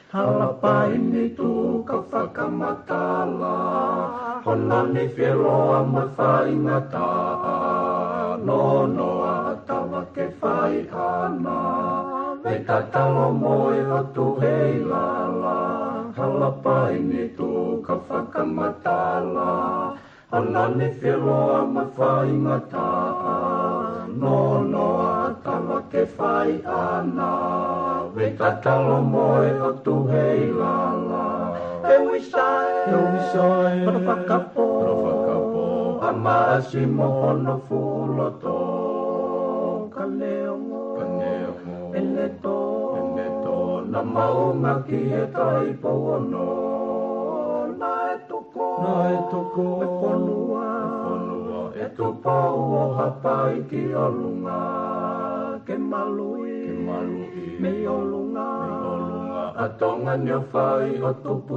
Halapaini tu ka whakamatala, honani whiroa mai whaingataa, no noa tawa ke whai ana, me tatalo moe o tu hei lala. Halapaini tu ka whakamatala, honani whiroa mai whaingataa, no noa tawa ke whai ana, me tatalo moe o tu hei lala. E wisai, para whakapo, a maasi mohono fuloto. Ka leongo, ele to, na maunga ki e tai pono. Na e toko, e whanua, e tupo o hapai ki o lunga. Ke malui, me o lunga, a tonga ni o whai o tupu.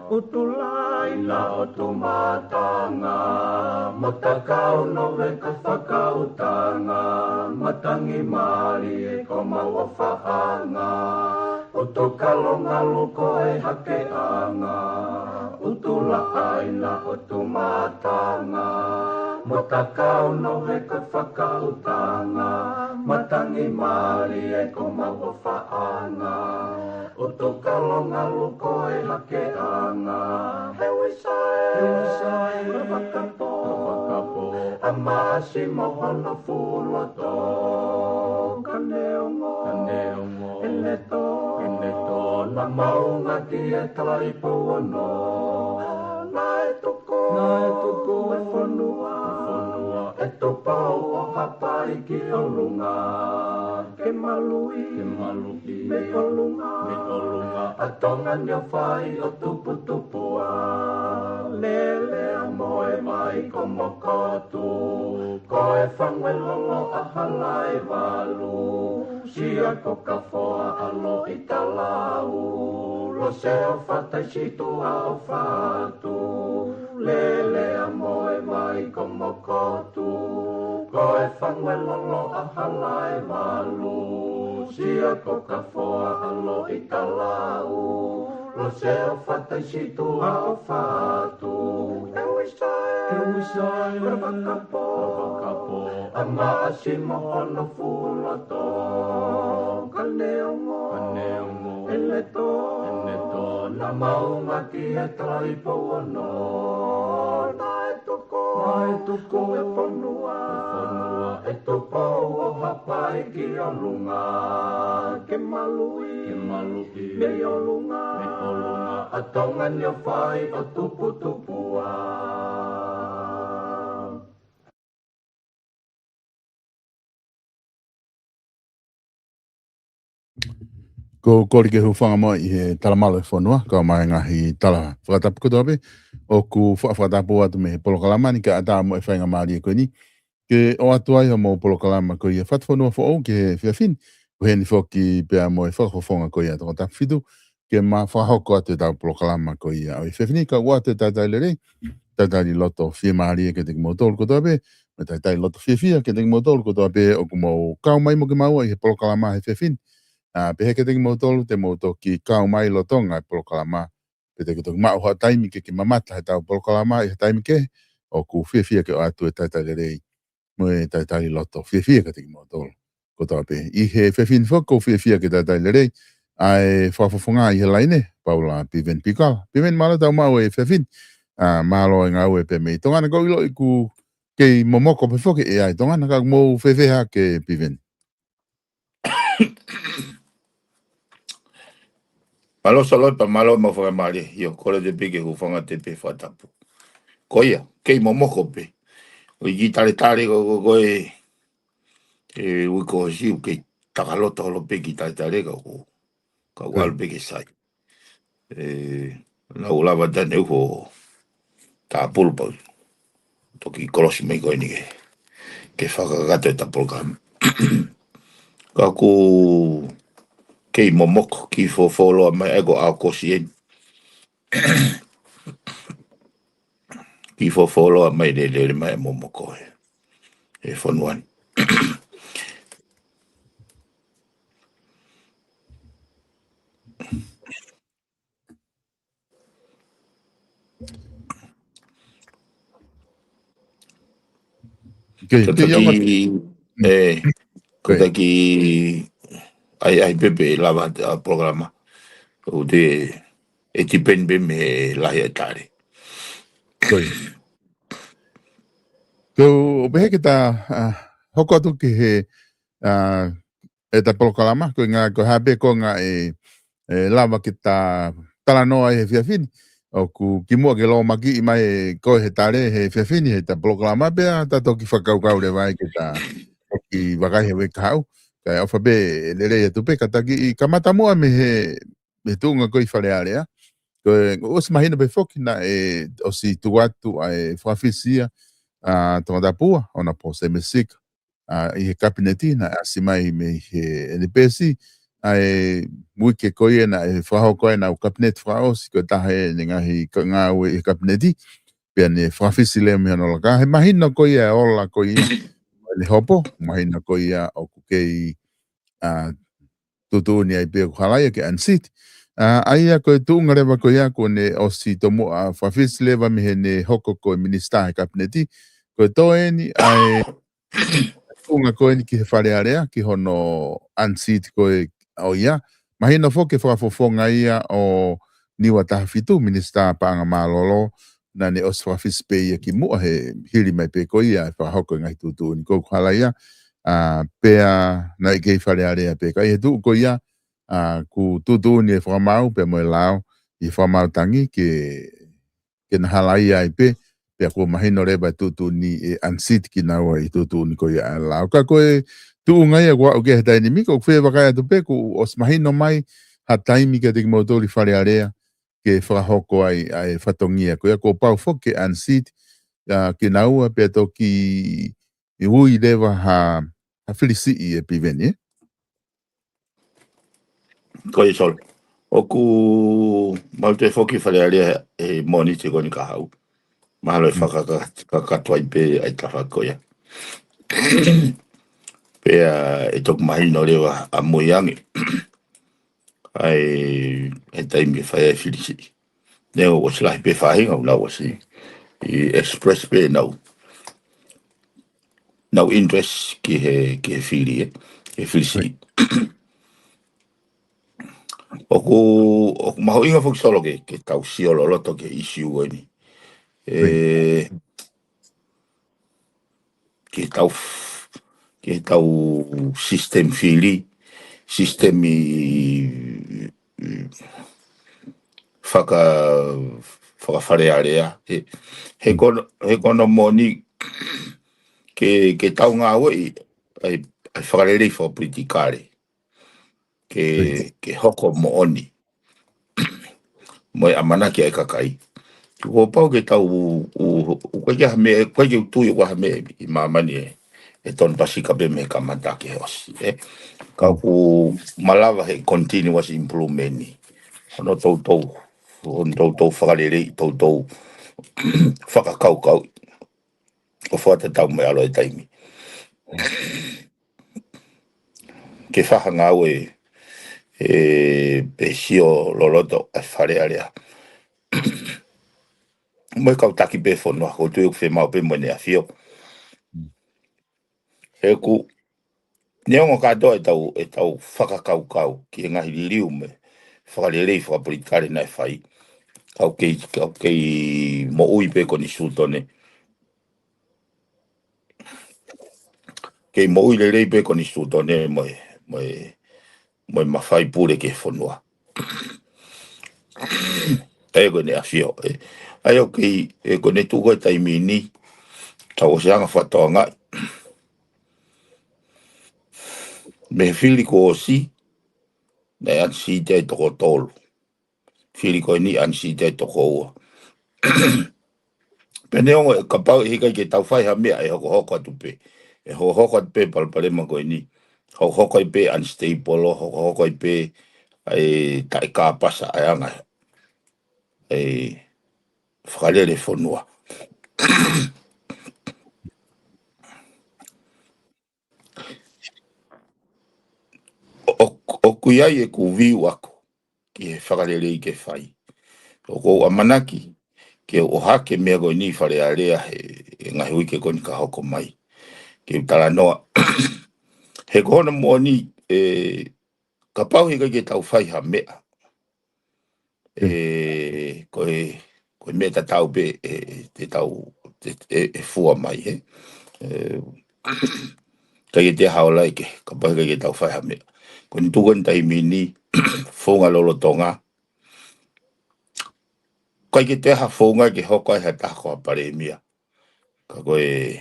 Utulai na o tu matanga, motakau no ve ka whakautanga, matangi mari e ko maua whaanga, utukalonga luko e hake anga, utulai na o tu matanga, motakau no ve ka whakautanga, matangi mari e ko maua whaanga, utukalonga luko e hake anga. He wisai, wakapo, a maasi mohono fuloto. Ka neongo, ele to, na maunga ki e tai pono. Na e toko, e whanua, e topa o hapai ki o lunga. Ke malui, me o lunga, a tonga ni o whai o tupu. Lele a moe mai ko mokotu, ko e whangwe lolo a halai walu, sia ko ka whoa alo i talau, lo se o whatai situ a o whatu. Lele a moe mai ko mokotu, ko e whangwe lolo a halai walu, sia ko ka whoa alo i talau, lo se o whatai situ a o whatu. E wisai, wakapo, a maasi mohono fuloto. Ka neongo, ele to, na maunga ki e tai pono. Na e toko, e whanua, e tupo o hapai ki o lunga. Ke malui, me o lunga, a tonga ni o whai o tupua. Ko kori ke huwhanga mo i he talamalo e whanua, ka mai ngahi tala whakatapu kotope, o ku whakatapu atu me he polokalama ni ka ata mo e whainga maari e koe ni, ke o atu ai ho mo polokalama ko i e whatwhanua wha o ke he whiawhin, ko he ni whoki pia mo e whakawhonga ko i ato tapu whitu, ke ma whahoko atu tau polokalama ko ia. O i whewhini ka ua te tātai lere, tātai loto whia maari ke te kimotolu ko toape, me tātai loto whia ke te kimotolu ko toape, o kumau kau mai mo ke maua i he polokalama he whewhini. Pehe ke te kimotolu, te moto ki kau mai lotonga i polokalama, pe te kutuk mau hoa taimi ke mamata he tau polokalama i he taimi ke, o ku whia ke o atu e tātai lere, mo e tātai loto whia ke te kimotolu ko toape. I he whewhini whako whia ke tātai lere, ai whawhawhunga i he laine, Paula Piven Pikala. Piven mala tau mau e whewhin, malo e ngau e pe mei. Tongana kau ilo i ku kei momoko pe whoke e ai. Tongana kau mou whewheha ke Piven. Malo solo pa malo mo fa mali. Yo kole de pike hu fanga te pe fatapu. Koia, kei momoko pe. O i tare go e wiko siu ke takaloto lo pe ki tare go. Ka wal pe ke sai. Na ulava tane uho ta pulpo. Toki kolosi me ko ni ke whakagato e ta polkam. Ka ku kei momoko ki fofolo mai ego a kosien. Ki fofolo mai le mai momoko e fonuan. Kutaki ai pepe lava programa o de e tipen be me lahi tare. Ko behe ke ta hoko atu ki he e ta polokalama ko ngā ko habe ko ngā e lava ki ta talanoa he whiawhini. O ku ki mua ke lo maki i mai ko he tare he whiawhini he ta polokalama bea ta toki whakaukau le vai ke ta ki wakai he wekau. Kai awha be lere e tupe kataki i kamata mua me he tunga ko i wharearea. Ko os mahina be foki na e o si tuatu ai whawhisia Tomatapua, ona po se mesika. I he kabineti na asimai me he NPC, ai muike koe na e whahau koe na o kabineti whao, si koe tahe ni ngahi ngā ue i kabineti, pia ni whawhisi leo me hano laka. He mahina koe e ola koe le hopo, mahina koe o kukei tutu ni ai pia kuhalaia ke ansiti. Aia koe tuunga rewa koe ne o si tomu a whawhisi lewa me he ne hoko koe minista he kabineti, ko toeni ai unga koe ni ki he wharearea ki hono unseat koe o ia. Mahina foke whakafofonga ia o niwa tahafitu minista paanga malolo na ne os whawhispe ia ki mua he hiri mai pe koe ia e whahoko ngai tutu ni kou kuhala ia pea na i kei wharearea pe kai he tuu koe ia ku tutu ni e whakamau pe moe lao i whakamau tangi ke na halai ai pe pia ko mahino reba tutu ni e ansit ki naua i tutu ni ko ia la ka koe tu ngai agua o ke hata ni miko fe vakai tu pe ku os mahino mai ha taimi ke te motori fare area ke fra hoko ai fatongia ko ia ko pau fo ke ansit ki naua pe to ki i ui leva ha filisi e piveni ko i sol o ku malte foki fare area e moni te ko ni ka hau malo e whakakatua i pe ai tawakoia. Pea e tok mahino rewa a moiangi. Ai e taimi e whaia e whirisi. Neo was lai pe whahinga unau wasi. I express pe nau. Nau interest ki he whiri e. He whirisi. Oku maho inga fuk solo ke tau siolo loto ke issue ni. Ke tau sistem fili, sistem i whakawharearea. He kono moni ke tau ngā oi ai whakarerei whapolitikare. Ke hoko mo oni. Moe amana ki ai kakai. Ko pau ke tau koe ke utui o hame i mamani e ton pasika be me kamata ke hosi. Ka ku malawa he continuous improvement ni. ono tautou whakarere tautou whakakaukau o whatatau me alo e taimi. Ke whahanga au pe sio loloto e whare area. Moi kau taki pe whanua, ko tui uke mau pe mwene a fio. He ku, neongo katoa e tau whakakaukau ki e ngahi liu me whakarere whakapuritare nai whai. Kau kei mo ui pe koni sūtone. Kei mo ui le pe koni sūtone moi mawhai pure ke whanua. E koe ne a fio. Ai o kei e koe ne tūko e taimi ni. Tau o seanga whatoa ngai. Me whili ko o si. Ne an si te toko tolu. Whili ko ni an si te toko ua. Pene ongo e kapau e hikai ke tau whai ha mea e hoko atu pe. E hoko atu pe palpalema koe ni. Hoko i pe unstable, hoko i pe tae ka pasa ai anga. Whakarere whanua. O kuiai e ku viu ako ki he whakarere i ke whai. O kou amanaki ke o hake mea koe ni whare a rea he ngahi ui ke koni ka hoko mai. Ke utara noa. He kohona mua ni ka pau hika ke tau whai ha mea. Koe mea ta tau pe te tau e fua mai he. Kai te haolai ke ka pau hika ke tau whai ha mea. Ko ni tukan tai mini whonga lolo tonga. Kai ke te ha whonga ke hoko ai ha tako a pare mia. Ka koe e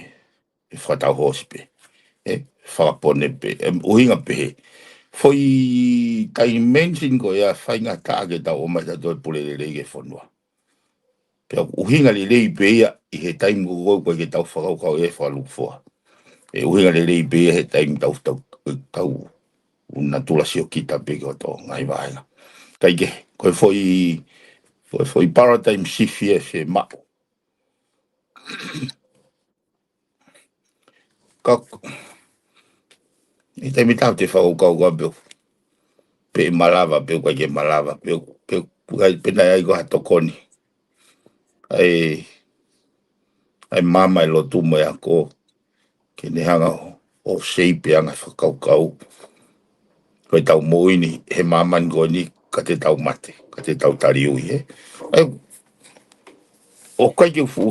whatau hospe. Whakapone pe. Uhinga pe he. Foi tai mensin ko ia whainga tāke tau o mai tatoe pule le rei ke whanua. Pea uhinga le rei pe ia i he taim ko koe ke tau whakau kau e whalukfoa. Uhinga le rei pe ia he taim tau una tula sio kita pe ko to ngai vaenga. Kai ke, koe foi paradigm shift e fe mao. I taimi tau te whakau kau kau peo. Pe malava peo koe ke malava peo. Pe nai ai ko hatokoni. Ai mama e lotu mo e ako. Ke ne hanga o shape anga whakau. Koe tau moini he maman ko ni ka te tau mate. Ka te tau tari ui he. O kai ke fu.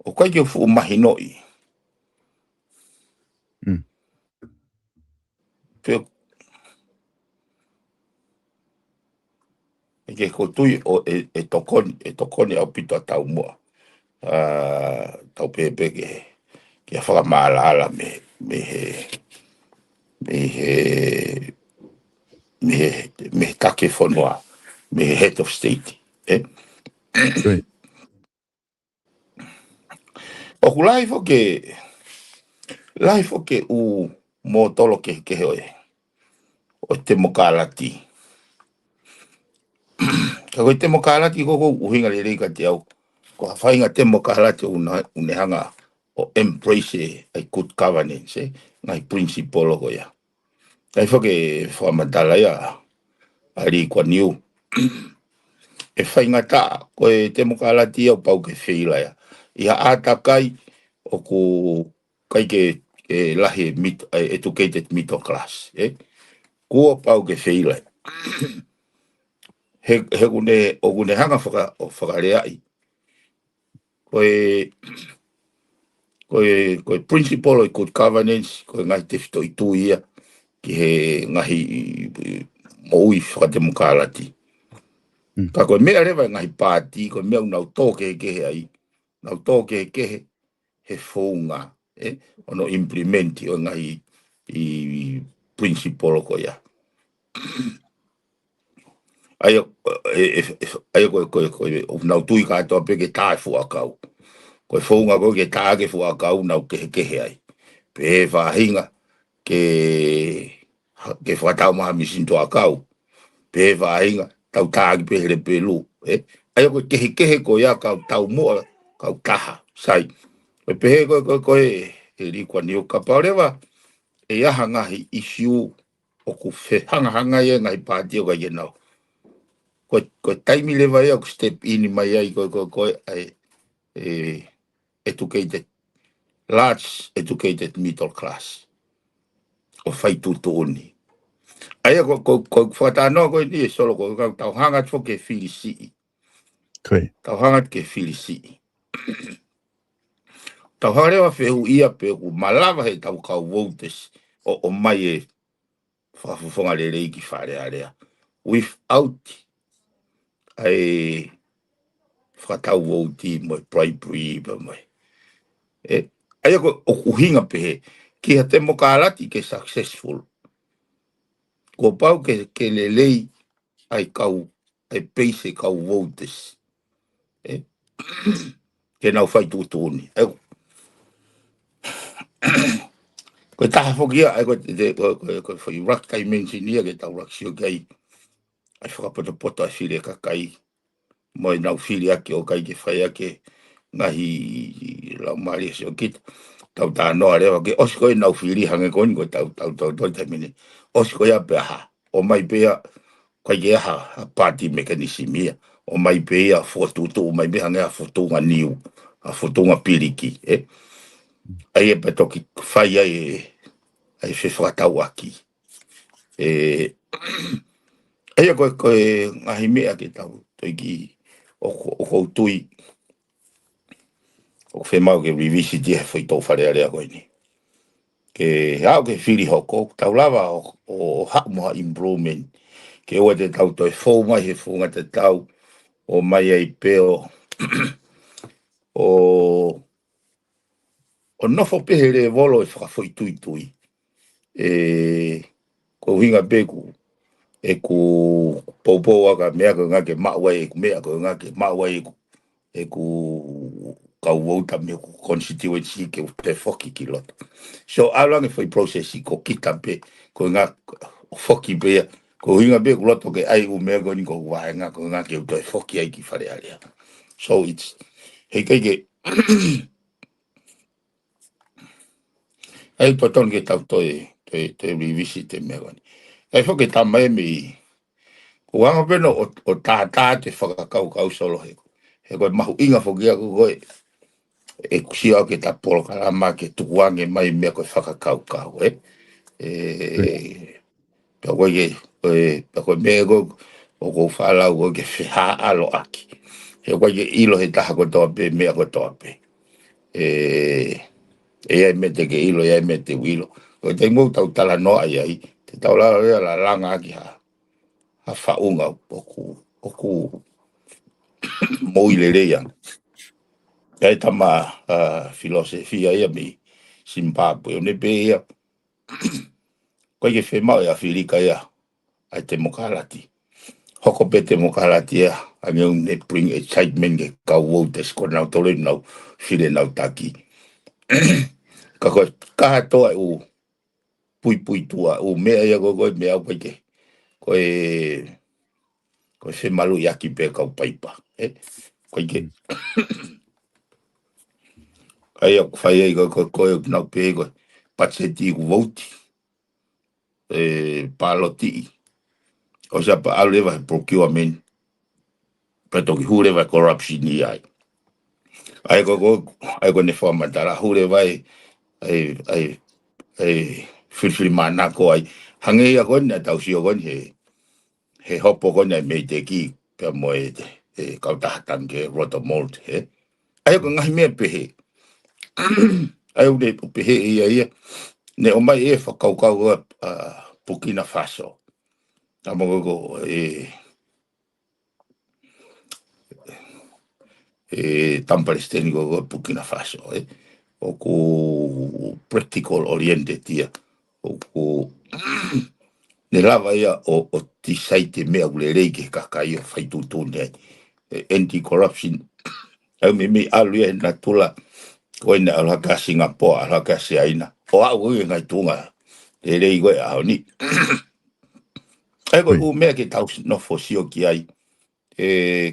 O kai ke fu mahinoi. Peo. Ke ko tui o e tokoni au pito tau mua. Tau pepe ke whakamaala ala me take whanua, me head of state. O ku laifo ke u mo tolo ke hoe. O te mokalati. Ka koe te mokalati koko uhinga le reika te au. Ko hawhainga te mokalati unehanga o embrace a good governance, ngai principle o koea. Kai whake whamatala ia ari kwa niu. E whainga ta, koe te mokalati au pau ke whila ia. Ia atakai o ku kai ke lahi educated middle class. Kua pau ke whila. He kune o kune hanga whakareai. Koe principle o good governance, koe ngai te whito i tū ia, ki he ngahi moui whakademokalati. Ka koe mea rewa ngahi pāti, koe mea unau tōke he kehe ai. Nau tōke he kehe he whōnga, ono implementi o ngahi i principle o koe ia. Ai koe nau tui katoa pe ke tāe fuakau. Koe whonga koe ke tāke fuakau nau kehe ai. Pe whahinga ke whatau maha misinto akau, pe vainga, tau tāgi pe hele pe lu, ai ko kehe ko ia kau tau mua, kau taha, sai, pe ko e rikwa ni o ka paurewa, e aha ngahi isiu, o ku hanga ia ngai pātia o ka ienau. Ko taimi lewa ia ko step in mai ai ko ai educated, large educated middle class. O fai tutuni. Ai ko whatanoa ko ni solo ko tau hanga fo ke filisi. Koi. Tau hanga ke filisi. Tau harewa fehu ia pe ku malava he tau kau votes o mai e whafufonga le reiki whare area. Without ai whakatau voti mo bribery ba mai. Ai ko o kuhinga pehe ki ha te mokalati ke successful. Ko pau ke le lei ai kau ai peise kau votes. Ke nau whai tūtūni. Ko taha whokia, ai ko whai rakai mensinia ke tau raksio kai. Ai whakapoto ai whire kakai. Moi nau whiri ake o kai ke whai ake ngahi lau maari asio kita. Tau tā noa rewa ke osko e nau whiri hange koni ko tau tamine. Osko ia pe aha. O mai pea kai ke aha party mekanismia. O mai pea fotutu, o mai pea hange a fotunga niu. A fotunga piriki, ai e patoki whai ai whewhakatau aki. Ai a koe ngahi mea ke tau, toi ki o koutui, o whemau ke revisit ia whai tau whare area koe ni. Ke hao ke whiri hoko, tau lava o hakmoha improvement, ke ua te tau toi whou mai he whunga te tau, o mai ai peo, o nofo pehe le volo e whakawhoi tui. Ko hinga peku, e ku popo waka mea ko ngake mawai, e ku mea ko ngake mawai, e ku kau wauta me ku constituency ke te whoki ki loto. So alange foi processi ko kita pe, ko ngā whoki pea, ko hinga peku loto ke ai u mea ko ni ko wahenga ko ngake u te whoki ai ki whare alea. So it's, hei keike, ai paton ke tau toi revisit te mea koni. Ai whoke tamae mi, ko anga peno o tātā te whakakau solo he. He koe mahu inga whokia ko koe, e kusia ke ta polo kalama ke tukuange mai mea koe whakakau, Ka koe mea koe, o ko whalau koe ke whiha alo aki. He koe ke ilo he taha koe toa pe, mea koe toa pe. Ai me te ke ilo, ai me te wilo. Koe te ngau tau tala noa ai, te tau la langa aki ha whaunga oku moi le rea. Kai tama filosofia ia mi Zimbabwe, o ne pe ia. Koe ke whemau ia whirika ia, ai te mokalati. Hoko pe te mokalati ia, ange ne bring excitement ke kau wotes, ko nau tole nau, whire nau taki. Ka koe kaha toa u pui tua, u mea ia koe mea koe ke. Koe whemalu iaki pe kau paipa. Koe ke. Ai aku whai ai koe nau pe koe. Patseti ku vouti. Paloti. O sea, pa au lewa procurement. Peto ki hurewa corruption ni ai. Ai ko ne whamatara hurewa ai whiwhiri mana ko ai. Hange ia koe na tau sio koe he hopo koe na mei te ki pia moe kautahatan ke rotomold. Ai ko ngahi mea pehe. Ai ule pehe ia. Ne o mai e whakaukau Burkina Faso. Tamo ko Tampalesteni ko Burkina Faso. O ku practical oriented ia. O ku ne lava ia o tisai te mea ule reike kakai o whaitutune. Anti-corruption. Au me alu ia na tula koe na alaka Singapore, alaka se aina. O au ngai tunga. le le go a ni ai go u me ke tau no fo si o ki ai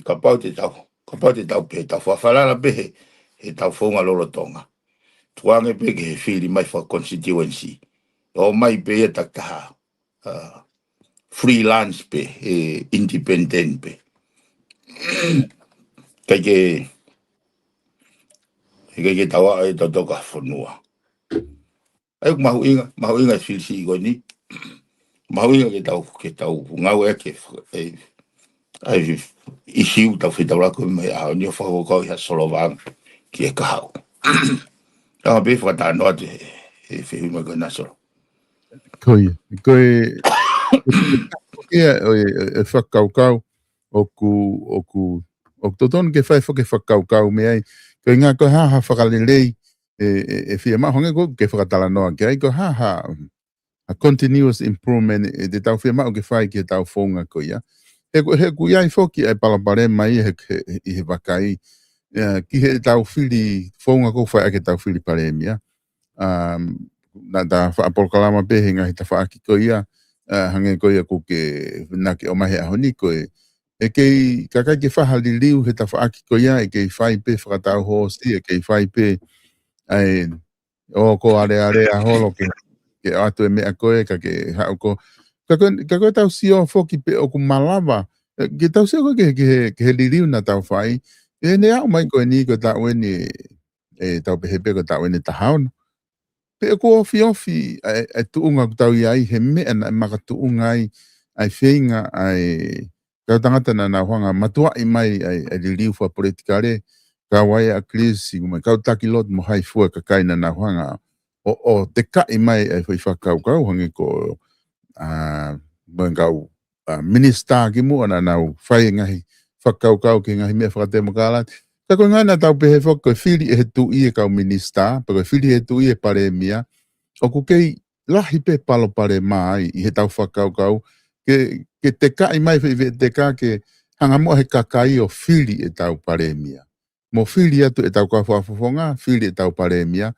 ka pau te tau pe tau fa fala la be e tau fo nga lolo tonga tuange pe ke fili mai for constituency o mai pe e takta freelance pe independent pe ke tawa e to ka fonua ai mahuinga fili go ni mahuinga ke tau ngau e ke ai isi tau fita la ko me a ni fa ko ya solo van ki e ka hau ta be fa ta no de e fe ma go na solo Koi e whakaukau o toton ke whai whakaukau me ai ko ngā ko haha whakalelei e whia mahonge ko ke whakatala noa ke ai ko haha a continuous improvement e te tau whia maho ke whai ki e tau whonga ko ia he ku iai whoki e palapare mai i he wakai ki he tau whiri whonga ko whai ake tau whiri pare mia na da whaapokalama pehe ngahi ta whaaki ko ia hange ko ia ko ke nake o mahe aho ni ko e kei kakai ke whahali liu he ta whaaki ko ia e kei whai pe whakatau hosti e kei whai pe ai o ko are aholo ke atu e mea koe ka ke hao ko ka koe tau sio foki pe o ku malawa ke tau sio ko ke he liliu na tau whai e ne au mai koe ni ko tau eni e tau pehepe ko tau eni tahaunu pe ko ofi e tuunga ku tau iai he mea na maka tuunga ai whenga ai kau tangata na hwanga matua i mai ai liliu wha politikare ka wai a krisi kau taki lot mo hai fua ka kaina na hwanga o te ka i mai ai whakau hangi ko mengau minister ki mua na nau whai ngahi whakau ki ngahi mea whakatemokala ta ko ngana tau pehe whako whiri e he tu i e kau minister pa ko whiri e tu i e pare mia o ku kei lahi pe palo pare mai i he tau whakau ke te ka i mai te ka ke hanga mo he kakai o whiri e tau pare mia mo whiri atu e tau ka whafonga whiri e tau pare mia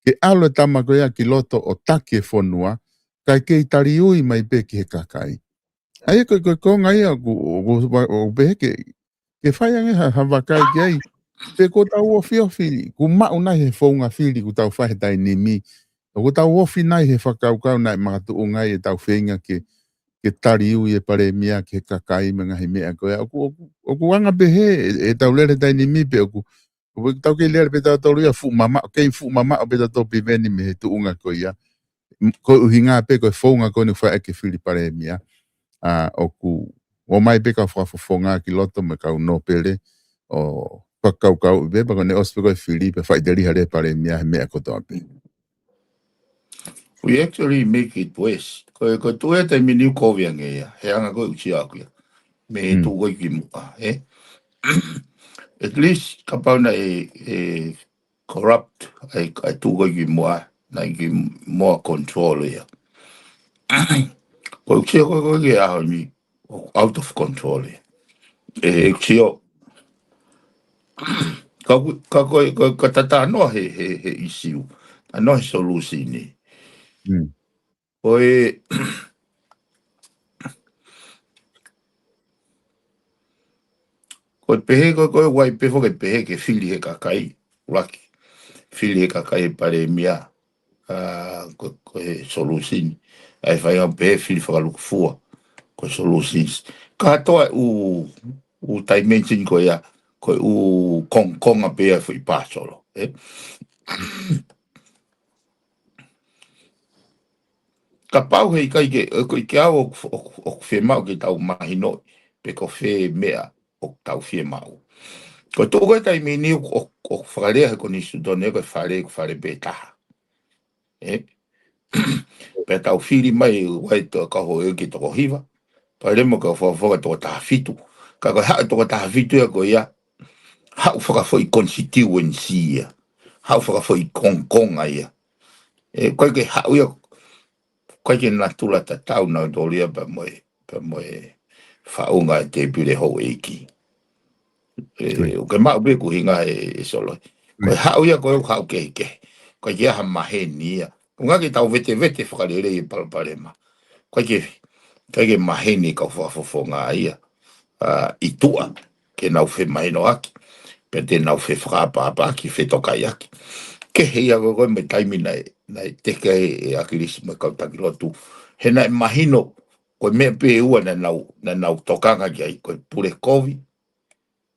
ke alo e tamako ia ki loto o take whonua kai kei tari ui mai pe ki he kakai ai ko ngai o pehe ke whaiange hawakai ki ai pe ko tau ofi ku mau nai he whaunga whiri ku tau whahe tai nimi o ko tau ofi nai he whakaukau nai makatu o ngai e tau whenga ke tari ui e pare mia ke kakai me ngahi mea koe o ku anga pehe e tau lere tai nimi pe o ku tau ke lere pe tau tau ria fu mama o pe tau pi veni me he tuunga koe ia ko uhinga pe koe whaunga koe ni whae ke whiri pare mia o mai pe ka whafonga ki loto me kau no pere o whakaukau be pa ne ospe koe whiri pe whaideri hare pare mia he mea kotoa pe we actually make it worse ko tu e te mini ko viange ia he anga ko uchi aku ia me tu ko ki mua at least kapau na e corrupt ai tu ko ki mua na ki more control ia ko uchi ko ki a ni out of control e uchi ka tata no he issue no solution ni oi ko pehe ko wai pe fo ke pehe ke fili he kakai laki fili he kakai pare mia ko solution ai fai a pe fili fa lu fua ko solutions ka to u tai mention ko ya ko u kong a pe foi pa solo ka pau he kai ke ko ke au o fe mau ke tau mai no pe ko fe mea o tau fe mau ko to ko tai mini o fare ko ni su done ko fare beta pe tau fili mai wai to ka ho e ki to hiva pa le mo ka fo to ta fitu ka ha to ta fitu ko ya ha foi constituency ha foi kong ai ko ke ha yo ko ke na tula ta tau na dolia pa mo fa unga te pile ho eki o ke ma be ku hinga solo ko ha yo ko ha ke ko ya ha ma he ni Unga ki tau vete whakarere I Palapalema. Kai ke mahene ka whafofonga ia. I tua ke nau whe maheno aki. Pe te nau whe whakapapa aki, whe tokai aki. Ke hei ako koe me taimi nei teke e akirisi me kautaki lotu. He nai mahino koe mea pe ua na nau tokanga ki ai koe pure kovi.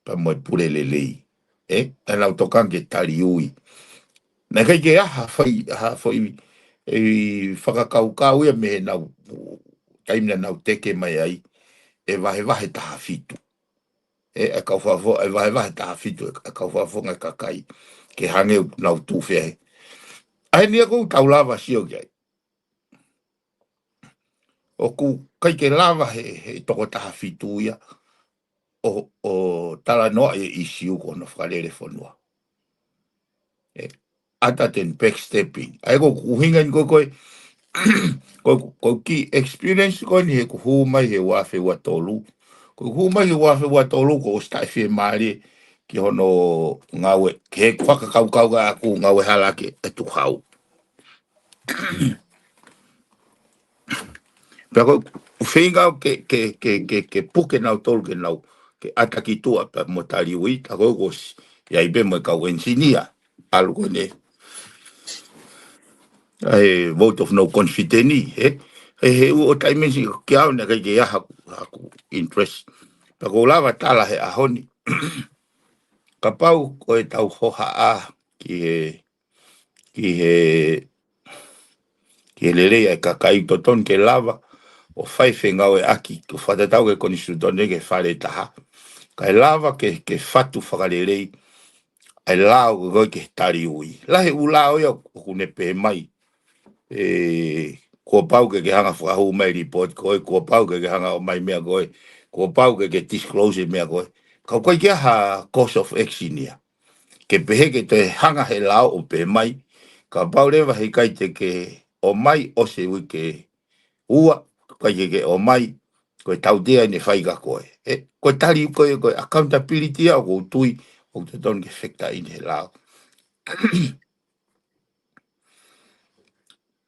Pa moe pure lelei. Na nau tokanga ke tari ui. Na kai ke aha whai e whakakaukau ia me nau taimi na nau teke mai ai. E wahe taha fitu. E kau whafo, e wahe taha fitu. E kau whafo ngai kakai. Ke hange nau tūwhea. Ai nia kou tau lava sio kai. O ku kai ke lava he toko taha fitu ia. O tala noa e isiu kono whakarere whanua. Ata ten backstepping. Ai ko kuhinga ni koe ko ki experience ko ni he kuhumai he wafe wa tolu. Ko kuhumai he wafe wa tolu ko stai fie maari ki hono ngawe ke whakakaukau ga aku ngawe halake e tuhau. Pero whinga ke puke nau tolu ke nau ke ataki tua pa motari ui ta gogos ya ibe mo ka engineer algo ne ai vote of no confidence he o taime si ke au na ke ya haku interest pa ko lava tala he ahoni ka pau ko e tau hoha a ki he lere e kakai toton ke lava o fai whengau e aki ko whatatau ke konistutone ke whare taha kai lava ke fatu whakarerei ai lao ko ke tari ui lahe u lao ia kune pe mai ko pau ke hanga whahu mai report ko pau ke hanga o mai mea koe ko pau ke disclose mea koe kau koe ke ha course of action ia ke pehe ke te hanga he lao o pe mai ka pau rewa he kai te ke o mai o se ui ke ua kai ke o mai ko tau dea ne whai ka koe ko tari koe accountability a ko tui o te don ke whekta in he lao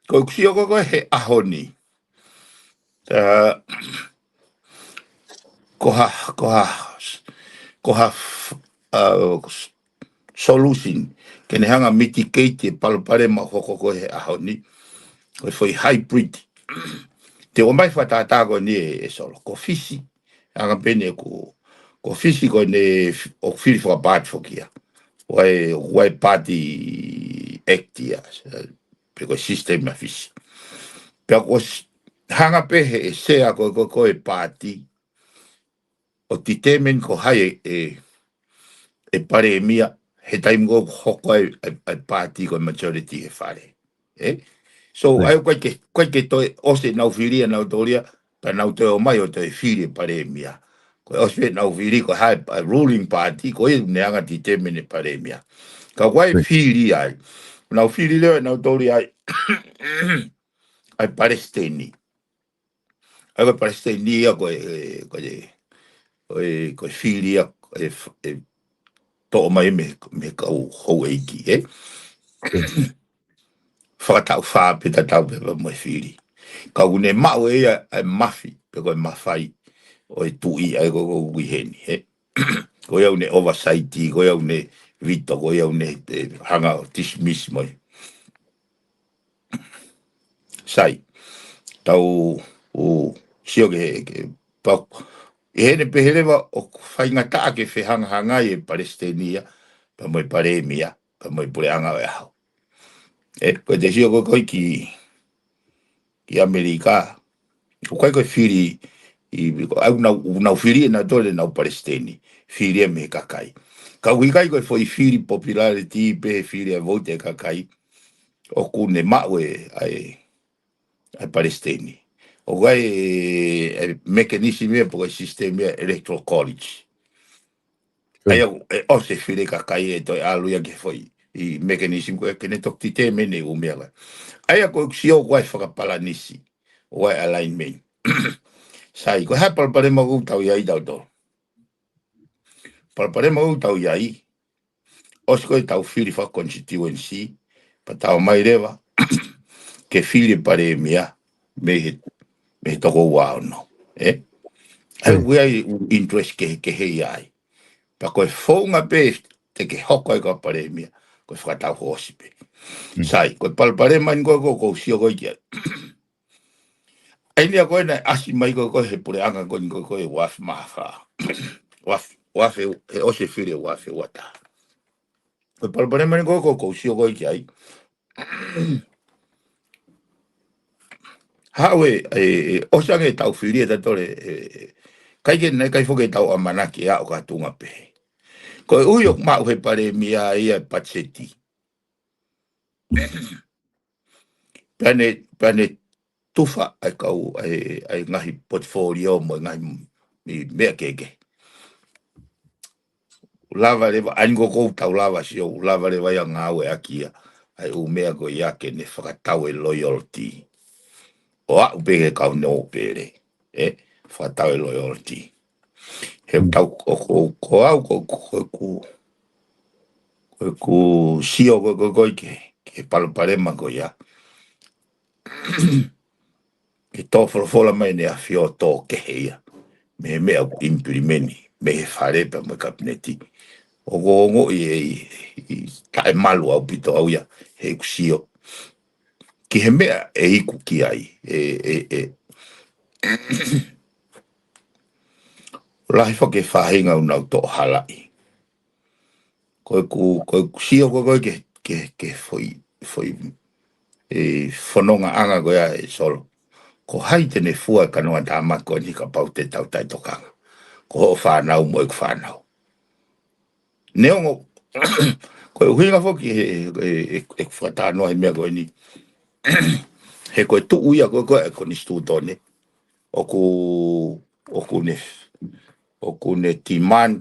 ko kusio ko he ahoni ko ha solution ke ne hanga mitigate palpare ma ko he ahoni ko foi hybrid te o mai fatata ko ni e solo ko fisi anga pene ko fisi ko ne o fili for bad for kia wai party actia pe ko system fisi pe ko hanga pe he se a ko e party o titemen ko hai e pare mia he time go hoko e party ko majority e fare so ai ko ke to o se nau filia nau toria pa nau te o mai o te fili pare mia ko o se nau fili ko hai ruling party ko e neanga titemen e pare mia ka wai fili ai nau fili le nau toria ai palestini ai palestini ko filia to mai me kau ho eiki whakatau wha pe tatau pe mo fili ka une mau e ai mafi pe ko mafai o e tui ai go wiheni ko ia une oversight ko ia une vito ko ia une hanga dismiss mai sai tau o sio ke pa e ne peheleva o whainga taa ke whehanga hanga e Palestinia pa mo pare mia pa mo pure anga e hau ko te sio ko ki Amerika ko ko fili i au na fili na dole na Palestini fili me kakai ka wikai ko foi fili popularity pe fili vote kakai o kune mawe ai Palestini o gai mecanisme po o sistema electoral college ai o se fili kakai e to alu ya ke foi i mecanisme ko ke ne toktite mene o mela ai ko sio ko whakapalanisi o alignment sai ko ha pare mo tau ia i do pare mo tau ia i os ko tau fili fa constituency pa tau mai reva ke fili pare mia me toko wao no ai we interest ke he ai pa ko fonga pe te ke hoko ko pare mia ko fata hosi pe sai ko pal pare man ko sio ko ya ai ni ko na asi mai ko he pure anga ko waf mafa waf e o se fili waf wata ko pal pare man ko sio ko ya hawe o sange tau fili da tole kai ke nei kai foke tau amanaki a o ka tunga pe ko uyo ma he pare mia ia patseti pane tufa ai kau ai ngahi portfolio mo ngahi mi mea keke lava leva ango ko tau lava sio lava leva ia ngawe akia ai u mea ko ia ke ne whakatau e loyalty o a upege kau no pere whakatau e loyalty he tau ko au ko sio ko ke palparema ko ia ke to fola mai ne a fio to ke ia me implementi me fare pa me kabineti o go i kai malu au pito au ia he kusio ki he mea iku ki ai lai whake whahinga unau to halai ko kusio ko ke foi whanonga anga ko ia solo ko hai tene fua kanoa tama ko ni ka pau te tau tai tokanga ko whanau mo ik whanau neongo ko huinga foki e whatanoa he mea ko ni he koe tu uia ko ni stutone o ku ne timan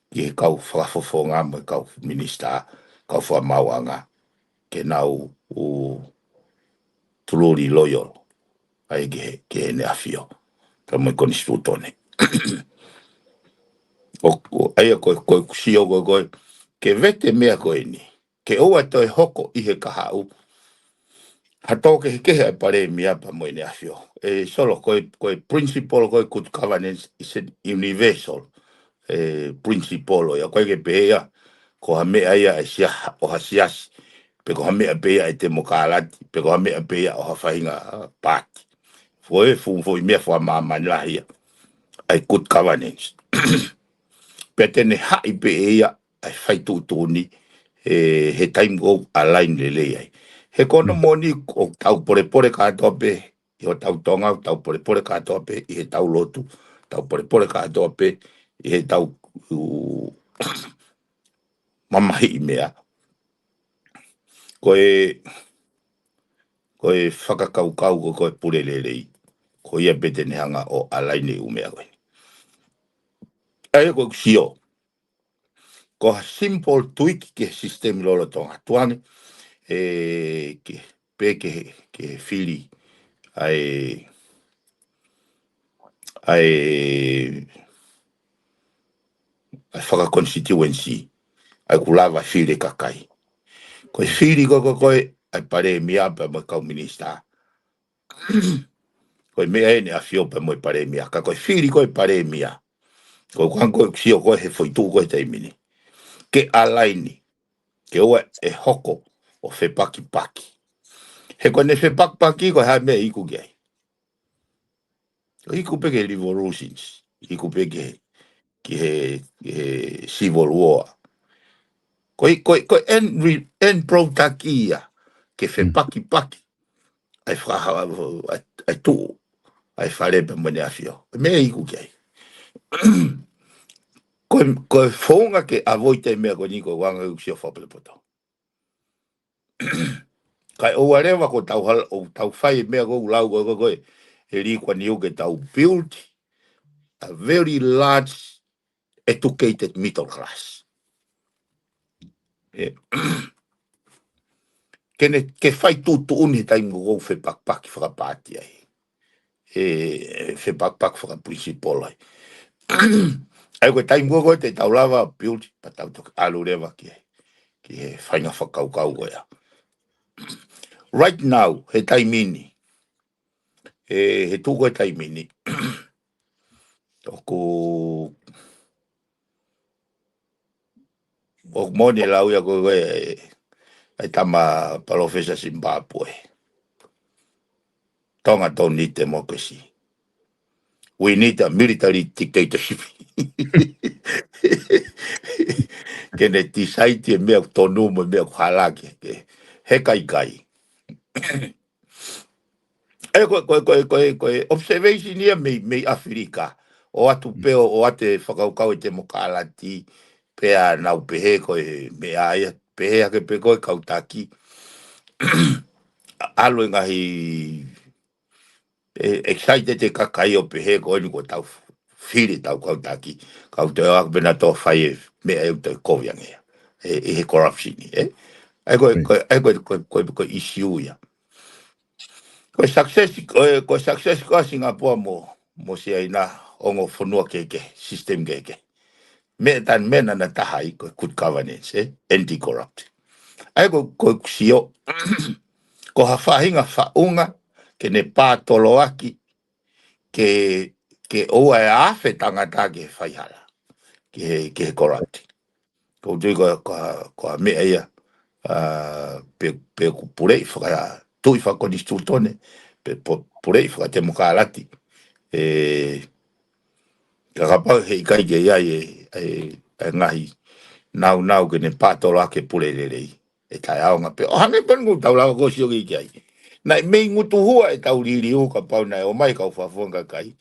ki he kau whakafofonga mo kau minista kau whamauanga ke nau u tuluri loyal ai ke ne afio ka mo ko ni stutone ai ko kusio ko ke vete mea ko ni ke oa toi hoko i he kahau hato ke he pare mia pa mo ne afio solo ko principle ko good governance is universal principle ya ko ke pea ko ha me ai sia o hasias pe ko ha me pea e te mokalati pe ko ha me pea o ha fainga pat foi me foi mama la ia ai good governance petene hai pe ia ai fai tu ni he time go align le ai he kono moni o tau pore ka tope o tau tonga tau pore ka tope i he tau lotu tau pore ka tope i he tau mama hi mea koe whakakau koe pure lelei ko ia petene hanga o align u mea koe ai ko sio ko simple tweak ke system lolo tonga tuane ke fili ai whaka constituency ai kulava fili kakai ko fili ko ai pare mia pa mo kau minista ko me ene a fio pa mo pare mia ka ko fili ko pare mia ko kanko sio ko he foi tu ko te mini ke alaini ke o e hoko o fe paki he ko ne fe paki ko ha me iku ge iku pege revolutions iku pege ki he civil war ko en pro takia ke fe paki ai fra ai tu ai fare pe mo ne afio me iku ge ko fonga ke avoite me ko niko wanga u sio fa poto kai o whatever ko tau fai me go lau go e ri kwa niu ke tau build a very large educated middle class ke fai tu uni tai go fe pak fra pati ai fe pak fra principal ai ai ko tai go te tau lava build pa tau to alu leva ki fai nga fa kau go ya right now, he taimini. He tuko he taimini. Oku o moni lau ya ko ai tama Professor Zimbabwe. Tonga don't need democracy. We need a military dictatorship. Kene tisaiti e mea tonu mo mea kuhalake. He kai. Koe observation ia me Afrika. O atu peo o ate whakaukau e te mokalati. Pea nau pehe koe mea aia. Pehe ake pe koe kautaki. Alo ngahi excited te kakai o pehe koe ni ko tau whiri tau kautaki. Kautau ak bena tō whai mea eu te koviangea. He corruption eh? Ai koe issue ia. Ko success ko Singapore mo si aina ongo fonua keke system keke. Me tan mena na tahai ko good governance anti corrupt. Ai ko sio ko hafahinga faunga ke ne patolo aki ke o e afe tangata ke faihala ke corrupt. Ko dui ko me ia pe ku purei fa tui fa ko distutone pe purei fa te mokalati Kakapa hei kai ke ia ngahi nau ke ne pātola ke pulelelei. E tai aonga pe, o hane pengu tau lawa ko sio ki ai. Nai mei ngutu hua e tau riri u ka pau nai o mai kau whafuanga kai.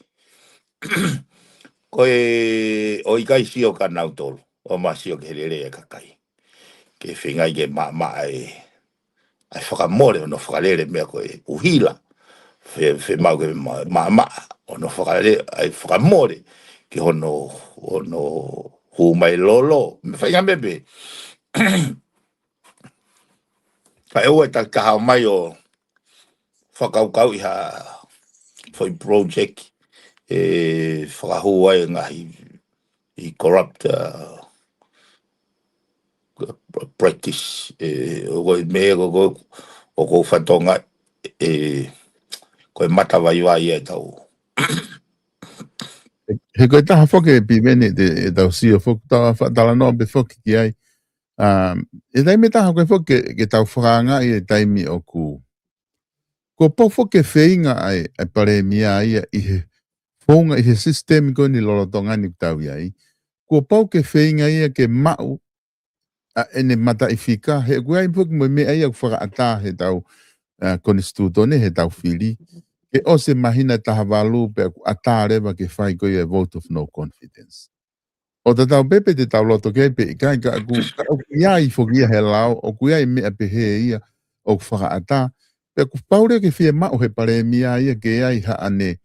Ko o i kai sio ka nau tolu. O ma sio ke helele e ka kai. Ke whingai ke ma ai whakamore o no whakalele mea ko e uhila. Fe mau ke ma o no whakalele ai whakamore. Ke hono hu mai lolo me fai ngambebe fa eu ta ka mai o whakaukau iha foi project whakahu ai ngahi i corrupt practice o me o ko whatonga ko mata vai ai tau He koe taha whoke pi mene e tau sio whoke tala noa be whoke ki ai. E taimi taha koe whoke ke tau whakanga i e taimi o ku. Ko pau whoke wheinga ai pare mia ia i he whonga i he system ko ni lolotonga ni tau iai. Ko pau ke wheinga ia ke mau ene mata i whika. He koe ai whoke mo mea ia whaka ata he tau konstitutone he tau whiri. Ke o se mahina taha walu pe ata rewa ke whai koe e vote of no confidence. O te tau pepe te tau loto kei pe i kai ka ku ia i whokia he lao, o ku ia i mea pe he ia o ku whaka ata. Pe ku paure ke whia mao he pare mia ia ke ia i ha ane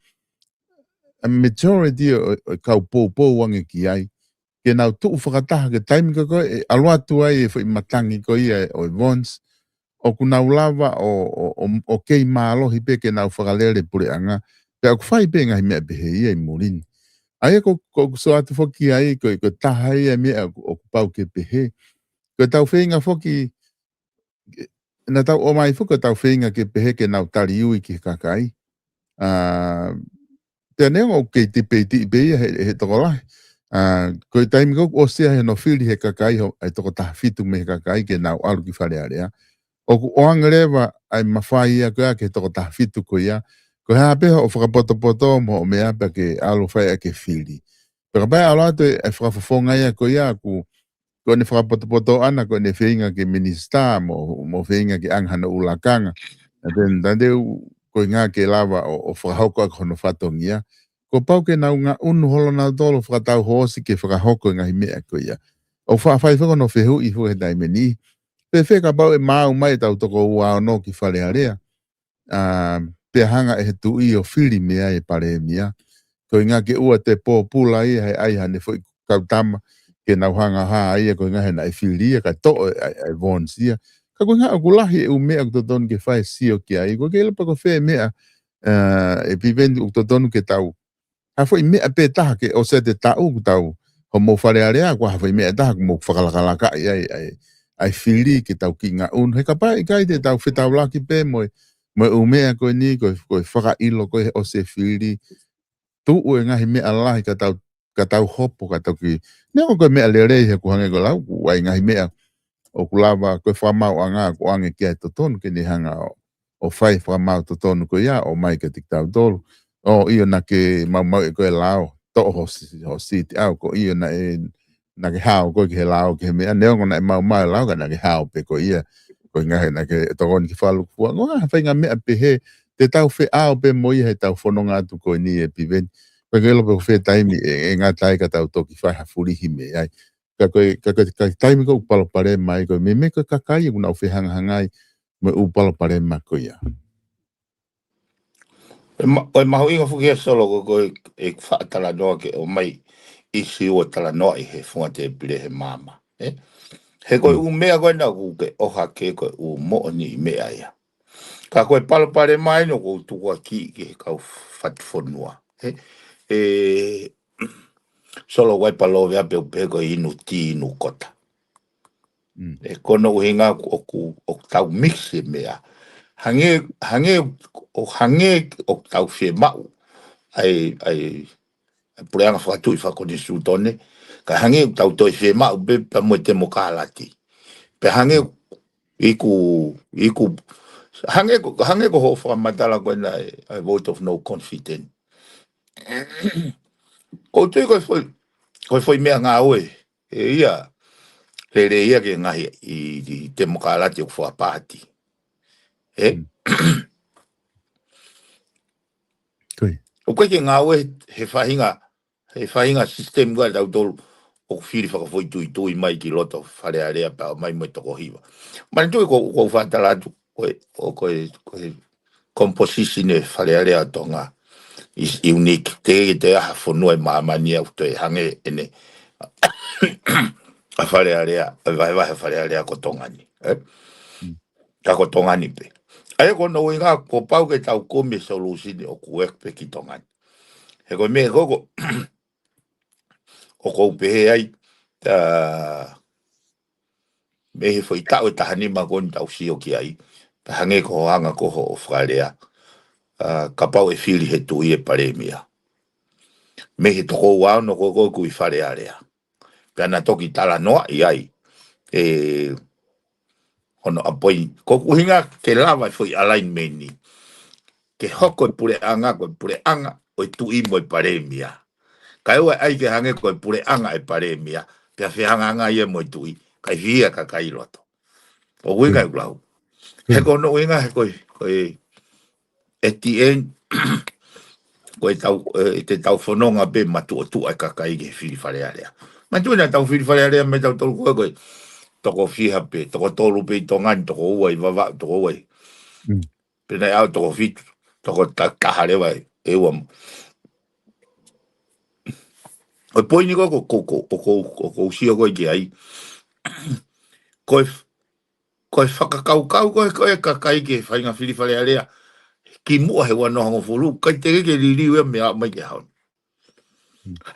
a majority o kau pou wange ki ai. Ke nau tuu whakataha ke taimi ka koe e aluatu ai e whi matangi ko ia o Vons. O ku nau lava o kei mālohi pe ke nau whakalere pure anga. Pe aku whai pe ngahi mea pehe ia i Morini. Aia ko so atu whoki ai ko taha ia mea o ku pau ke pehe. Ko tau whenga whoki, na tau o mai whuka tau whenga ke pehe ke nau tari ui ki kakai. Te neonga o kei te peiti i peia he toko lahi. Ko i taimi kou o sea he no whiri he kakai ho ai toko taha whitu me he kakai ke nau alu ki whare area. O ku oanga rewa ai mawhai ia koea ke toko taha whitu ko ia. Ko hea peha o whakapoto mo o mea pa ke alu whai a ke whiri. Peka pai alo atu e whakafofonga ia ko ia ku ko ne whakapoto ana ko ne whinga ke minista mo whinga ke anghana ulakanga. And then ko ngā ke lava o whakahoko a kono whatongia. Ko pau ke nau ngā unu holo nau tolo whakatau hoosi ke whakahoko ngahi mea ko ia. O whawhai whakano whehu i hu he daimeni. Pe wheka pau e mau mai tau toko ua no ki whare area. Pe hanga e he tu i o whiri mea e pare mea. Ko ngā ke ua te pōpula i hei aiha ne fwoi kautama ke nau hanga haa ia ko ngā he na e whiri ia ka to e vonsia. Ka ko ngā aku lahi e u mea ku totonu ke whae sio ki ai. Ko ke ilapa ko whea mea e pivendi u totonu ke tau. Ha fwoi mea pe taha ke o se te tau ku tau. Ho mo whare area ko ha fwoi mea taha ku mo whakalakalaka i ai ai fili ke tau ki ngā un, he ka pai kai te tau whetau laki pē moi umea koe ni, koe whakailo koe o se fili, tu ue ngahi mea lahi ka tau hopo, ka tau ki, nea koe mea lerei he kuhange ko lau, wai ngahi mea, o kulawa koe whamau a ngā ko ange kia to tonu, ke ni hanga o whai whamau to tonu ko ia, o mai ka tik tau tolu, o iyo na ke mau e koe lao, to ho si te au, ko iyo na ke hao koe ke he lao, ke he mea, neo ngona e mau lao ka na ke hao pe ko ia, ko ngahi na ke tokoni ki whalu kua, ngoa hawhai ngā mea pe he, te tau whi ao pe moi he tau whanonga atu koe ni e piveni, koe ke lope ko whi taimi e ngā tai ka tau toki whai hafurihi me ai, ka taimi ko upalo pare mai koe, me koe kakai e kuna uwhi hangai, me upalo pare mai koe ia. Oi mahu inga fuki e solo koe e whaatala noa ke o mai isi o tala noa i he funga te pire he mama. He koe u mea koe na kuke oha ke koe u mo'o ni mea ia. Ka koe palo pare mai no kou tukua ki ke kau whatifonua. Solo wai palo vea pe upe koe inu ti inu kota. Kono uhinga o tau mixi mea. Hange o tau whi mau. Ai pureanga whakatui whakoni sūtone. Ka hange o tau toi whi mau pe pa mo te mo kālati. Pe hange iku hange ko ho whamatala koe na a vote of no confidence. Ko tui koe foi mea ngā oe. Ia re ia ke ngahi i te mo kālati o whapāti. O koe ke ngā oe he whahinga system koe tau tolu o whiri whakafoi tui mai ki loto whare area pa mai mai toko hiwa. Mani tui ko whatala atu koe composition e whare area tonga is unique. Te aha whanua e maamani au te hange ene a whare area, a wahe whare area ko tongani. Ka ko tongani pe. Ai ko no inga ko pau ke tau kome solution o kuek pe ki tongani. He ko me koko o ko pe ai me he foi tau tahani ma kon tau si o ki ai. Pa hange ko hanga ko ho wharea. Ka pau e whiri he tui e paremia. Me he toko wao no ko kui whare area. Pena toki tala noa i ai. Ono apoi. Ko kuhinga ke lava foi alignment ni. Ke hoko e pure anga o e tui mo e paremia. Ka ua ai ke hange ko e pure anga e paremia. Pea whihanga anga i e mo e tui. Kai via ka kai loto. O winga e glau. He kono winga he koe at the end koe te tau whanonga be matu o tu ai ka kai ke whiri whare area. Matu na tau whiri whare area me tau tolu koe toko whiha pe, toko tolu pe i tongani, toko uai, vava, toko uai. Pena au toko whitu, toko taharewa e ua. Oi poini ko usio koe ki ai. Koe whakakaukau koe kakai ke whainga whiri whare area. Ki mua he wano hango fulu, kai te ke ririu e mea mai ke haun.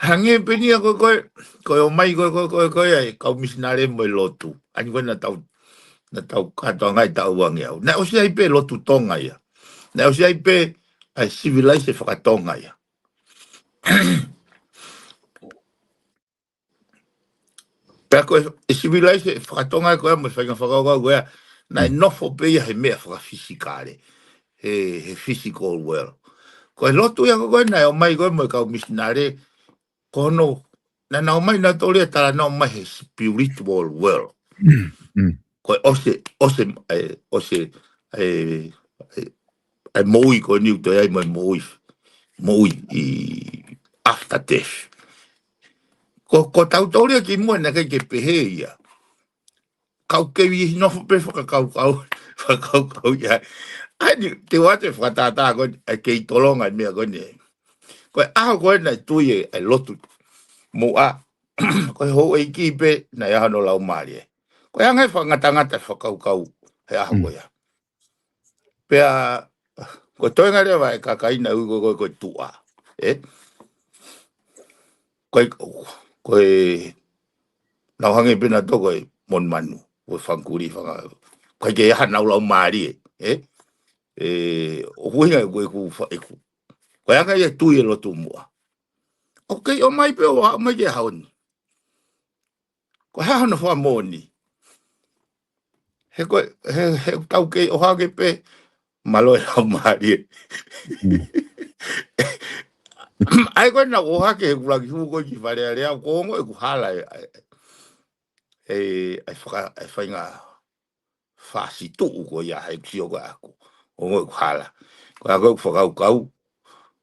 Hange penia koe o mai koe ai, kau misinare mo i lotu. Ani koe na tau katoa ngai tau wangi au. Na o si ai pe lotu tonga ia. Na o si ai pe ai civilize whakatonga ia. Pea koe civilize whakatonga koe mo whainga whakauka koe na nofo pe ia he mea whakafisikare. He physical world. Koe lotu ia koe na o mai koe mo i kau misinare kono na o mai na tole tala na o mai he spiritual world. Koe ose moi koe niu toi ai moi i after death. Ko tau tole ki mua na kai ke pehe ia. Kau kewi nofo pe whakau ia. Ai te wate whakatata koe kei tolonga mea koe ne. Koe aho koe na tui e lotu. Mo a koe ho e ki pe na ia no lau mari e. Koe angai whangata whakau he aho koe a. Pea koe toenga rewa e kakaina ugo koe tua. Koe nau hange pina toko e mon manu. o whankuri whanga. Kai ke hana ula o maari o huinga koe ku whaeku. Koe anga ia tui e lotu mua. Ok, o mai pe o mai ke haoni. Koe hahana wha mōni. He tau ke o hake pe malo e lau maari ai koe na o hake he kulaki hu koe ki whare rea ko ngo e ku hala ai whainga whasi tuu ko ia hei kio koe aku o ngo e ku hala koe a koe ku whakau kau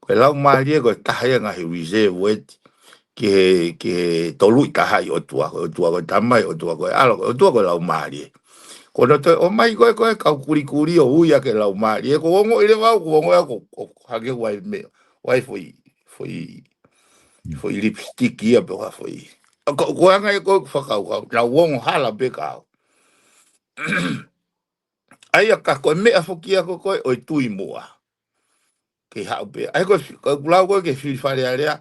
koe lau maari e koe tahaya ngahi reserve wet ki he tolu i tahai o tua koe tamai o tua koe alo o tua koe lau maari e kono te o mai koe kau kuri o uia ke lau maari e ko ngo ile wau ko ngo e ko hake wai me wai foi lipstick ia pe wa foi ko anga e ko whakau na wongo hala pe kau ai ka ko me afokia ko o tui mua ke ha pe ai ko lau ko ke fil fare area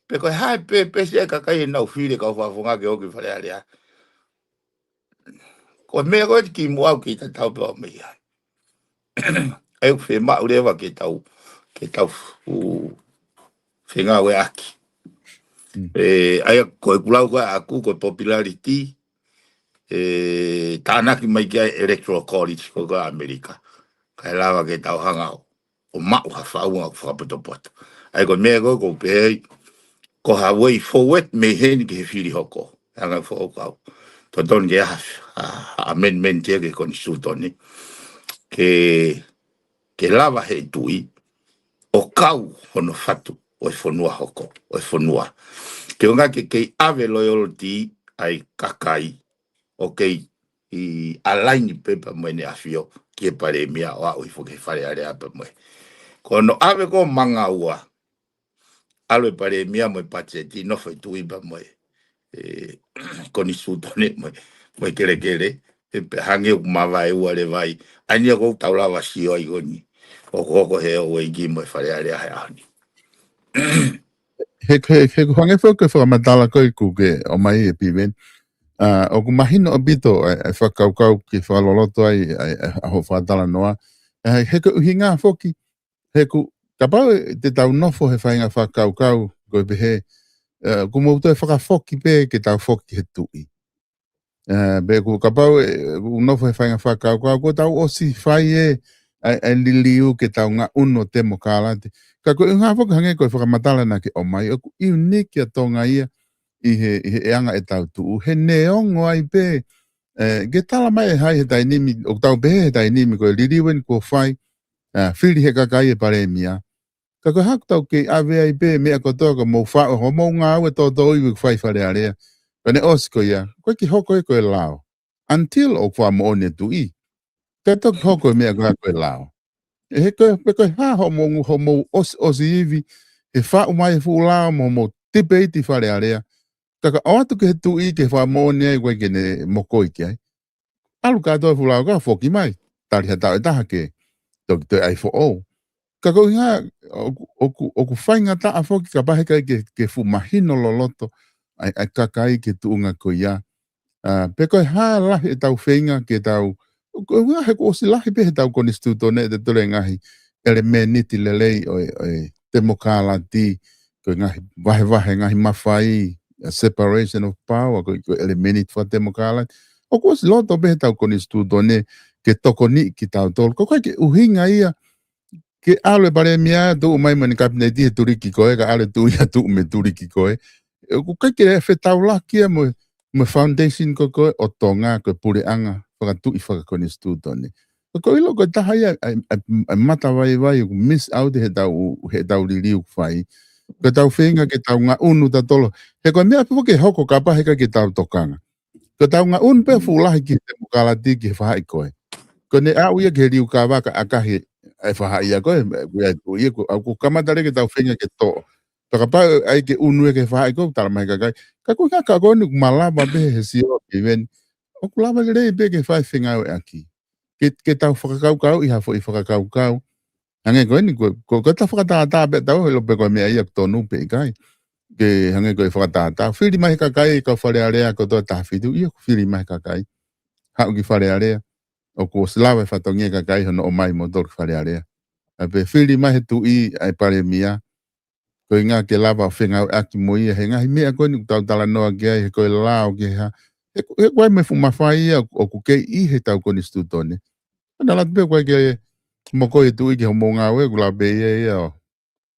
pe ko ha pe se ka kai na fil ka fa funga ke o ke fare area ko me ko ki mua ki ta tau pe me ya ai fe ma ure wa ke tau whenga we aki. Ai koe kulau koe aku koe popularity tānaki mai kia electoral college koe koe Amerika. Kai lawa ke tau hanga o mau ha whaunga ku whakapotopoto. Ai koe mea koe koe pehei ko ha way forward me heni ke he whiri hoko. Hanga whokau. Totoni ke amendment ke koni sutoni. Ke lawa he tui o kau hono whatu. O whanua hoko, o whanua. Ke unga ke ave loyalty ai kakai, o kei i alaini pepa mwene afio, ki e pare mia o au i whuke whare are apa mwe. Kono ave ko manga ua, alo e pare mia mwe pacheti, no whai tui pa mwe, koni sutone mwe kere, pe hange u mawai ua le vai, ania kou taulawa sio ai goni, o koko he o eigi mwe whare are ahani. He hange whaka whakamatala koe kuke o mai e piwen. O ku mahino o bito ai whakaukau ki whakaloloto ai aho whakatala noa. He ku uhinga whoki. He ku kapau te tau nofo he whainga whakaukau koe pehe. Ku mautu e whakawhoki pe ke tau whoki he tui. Be ku kapau nofo he whainga whakaukau ko tau osi whai ai liliu ke tau ngā uno temo kālate. Ka koe ngā whakahange koe whakamatala na ke o mai, o ku iuniki a tonga ia i he anga e tau tuu. He neongo ai pe, ke tala mai e hai he tainimi, o tau pehe he tainimi koe liriwen kua whai, whiri he kakai e pare mia. Ka koe haku tau ke ave ai pe, mea kotoa ka mou whao, ho mou ngā ue tō tō iwi whai whare area. Ka ne osi koe ia, koe ki hoko e koe lao. Until o kua mo one tu i, ka toki hoko e mea koe lao. He koe ha ho mo osi iwi, he whao mai fu lao mo tipe iti whare area. Kaka o atu ke he tu i ke wha mōne ai koe ke ne moko iki ai. Alu katoa fu lao ka whoki mai, tari ha tau e taha ke toki toi ai fo o. Kaka o inga o ku whainga taa whoki ka pahe kai ke fu mahino loloto ai kakai ke tuunga ko ia. Pe koe ha lahi e tau whainga ke tau he ko osi lahi pe he tau koni stutone te tole ngahi ele me niti lelei o te mokala ti ko ngahi vahe ngahi mawhai separation of power ko ele me niti fa te mokala o ko osi loto pe he tau koni stutone ke toko ni ki tau tol ko ke uhinga ia ke ale pare mia do mai mani kabineti he turiki koe ka ale tu ia tu me turiki koe ko ke fe tau la kia mo foundation ko o tonga ko pure anga tu i whakakone stūtone. Ko ilo ko taha ia mata vai miss out he tau liliu whai. Ko tau whenga ke tau ngā unu ta tolo. He koe mea pipo ke hoko ka paheka ke tau tokanga. Ko tau ngā unu pe fulahi ki te mukalati ki whai koe. Ko ne au ia ke riu ka waka akahi e whai ia koe. Ko kamatare ke tau whenga ke to. Ka pa ai ke unu e ke whai koe tala mai kakai. Ka koe ka koe ni kumalaba be he sio ki ven. O kulama le be ke fai whengau e aki. Ke tau whakakaukau i hafo i whakakaukau. Hange koe ni ko ta whakatata be tau he lope koe mea ia tonu pe i kai. Ke hange koe whakatata. Whiri mai kakai ka whare area ko toa tahawhitu. Ia whiri mai kakai. hau ki whare area, o ko slawe whatongia ka kai hono o mai mo tor whare area. A pe whiri mai he tu I ai pare mia, ko inga ke lava whenga aki mo ia, he ngahi mea koe ni tau tala noa ke ai, he koe lao ke ha, he koe me fu mawhai ia, o ku kei I he tau koni stutone. Ana la te koe ke mo koe tu I ke homo ngā ue, kula be ia o,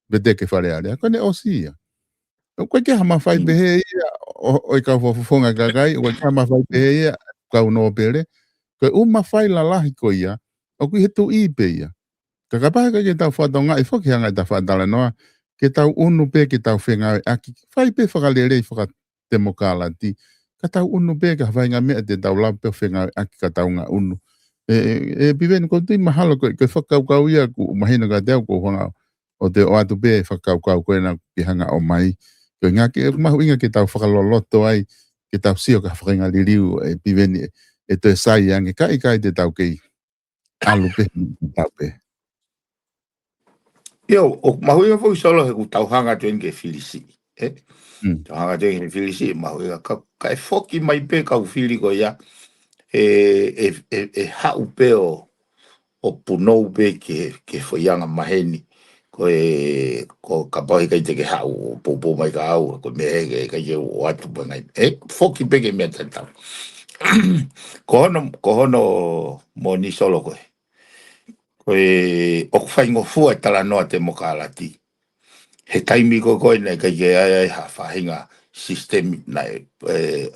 bete ke whare area, koe ne osi ia. Koe ke hama whai behe ia, o I kau whafonga kakai, koe ke hama whai behe ia, kau no pere, koe uma whai la lahi koe ia, o kui he tu I pe ia. Ka kapaha ka ke tau whatonga, I whoki hanga ta whatala noa, ke tau unu pe ke tau whenga aki, whai pe whakalere I whakatemo ti, ka tau unu pe ka whainga mea te tau lau pe whenga aki ka tau ngā unu. Piveni ko tui mahalo koe whakaukau ia ku mahina ka teo ko whanga o te o atu pe whakaukau koe na ki hanga o mai. Koe ngā ke mahu inga ke tau whakaloloto ai, ke tau sio ka whainga liriu piveni e te sai ange kai te tau kei alu pe tau pe. Yo, o mahu inga fo solo he ku tau hanga tuen ke filisi. Tau hanga tuen ke filisi, mahu inga ka e foki mai pe ka u fili ko ia, e hau pe o punou pe ke fo ianga maheni, ko ka pahi kai te ke hau, popo mai ka au, ko me he kai ke o atu pa ngai. Foki pe ke mea tantau. Ko hono mo ni solo koe. Koe o whaingo fua tala noa te mokalati. He taimi ko koe nei kai ke ai ha whahinga system nei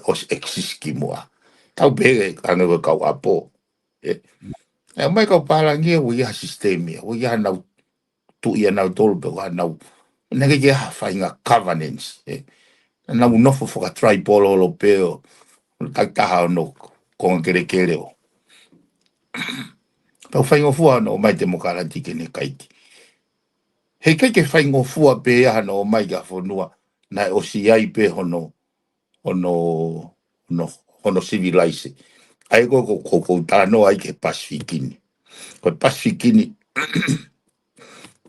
os exist ki mua. Tau pere anga ko kau apo. E mai kau palangia ui ha system ia. Ui ha nau tu ia nau tolpe wa nau. Nega ke ha whahinga governance. Nau nofo whaka tribal olo peo. Taktaha no konga kere o. Tau whaingo fua no mai te mokalati ke ne kaiti. He kai ke whaingo fua pe aha no mai ka whanua na o si ai pe hono civilize. Ai ko tano ai ke Pacificini. Ko Pacificini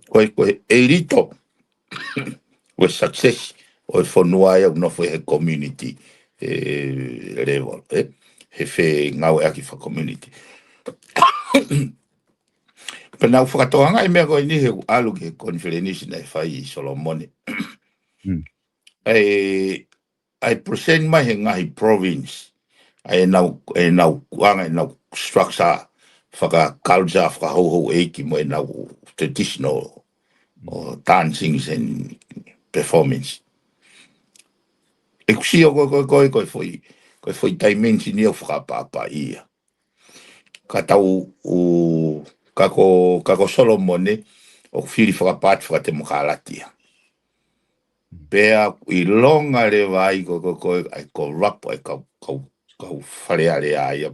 ko e rito with success o whanua ai no foi he community level. He fe ngau aki fa community. Pena whakatoanga I mea koe ni he alu ke conference na whai Solomone. Ai present mai he ngahi province. Ai nau kuanga e nau structure whaka culture whaka hou eiki mo e nau traditional dancings and performance. E kusi o koe foi dimension ni o whakapapa ia. Ka tau kako Solomone o whiri whakapāt whakate mokalati. Pea I longa le vai koe ai ko rapo ai kau wharea le aia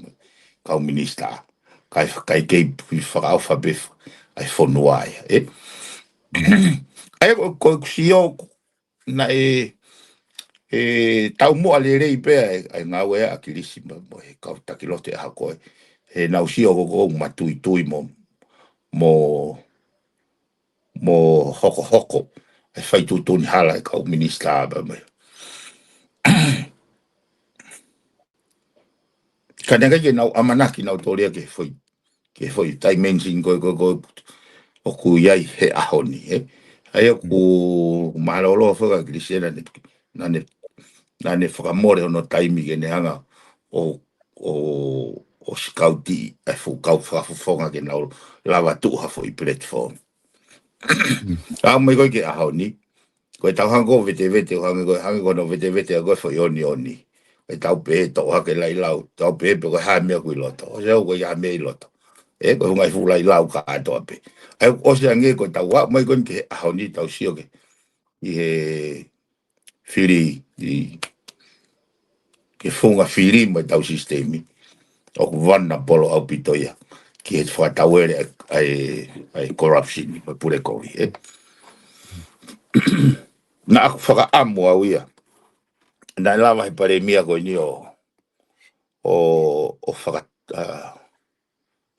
kau minista. Kai kei whakauwha bef ai whanua aia. Ai koe kusio na tau mua le rei pea ai ngā wea a kilisi mo he kau takilote aha koe. He nau sio koko matui mo hoko e whai tūtoni hala e kau minista aba mai. Ka nega ke nau amanaki nau tōrea ke whai dimension koe o ku iai he ahoni. Ai ku mahalolo whaka kirisena nane whakamore ono taimi ke ne hanga o skauti e whukau whakafonga ke nau lawa tuha fo I platform. Mai koe ke ahoni. Koe tau hango vete hango no vete a koe fo oni. Koe tau pe to hake lai lau. Tau pe koe hae mea kui loto. O seo koe hae mea I loto. Koe hungai fu lai lau ka ato ape. O se ange koe tau wa mai koe ke ahoni tau sio ke. I he whiri ke funga whiri mai tau sistemi. O ku wana polo au pitoia. Ki he whakatauere ai corruption. Mai pure kori. Na aku whakaamu au ia. Na lava he pare mia koe ni o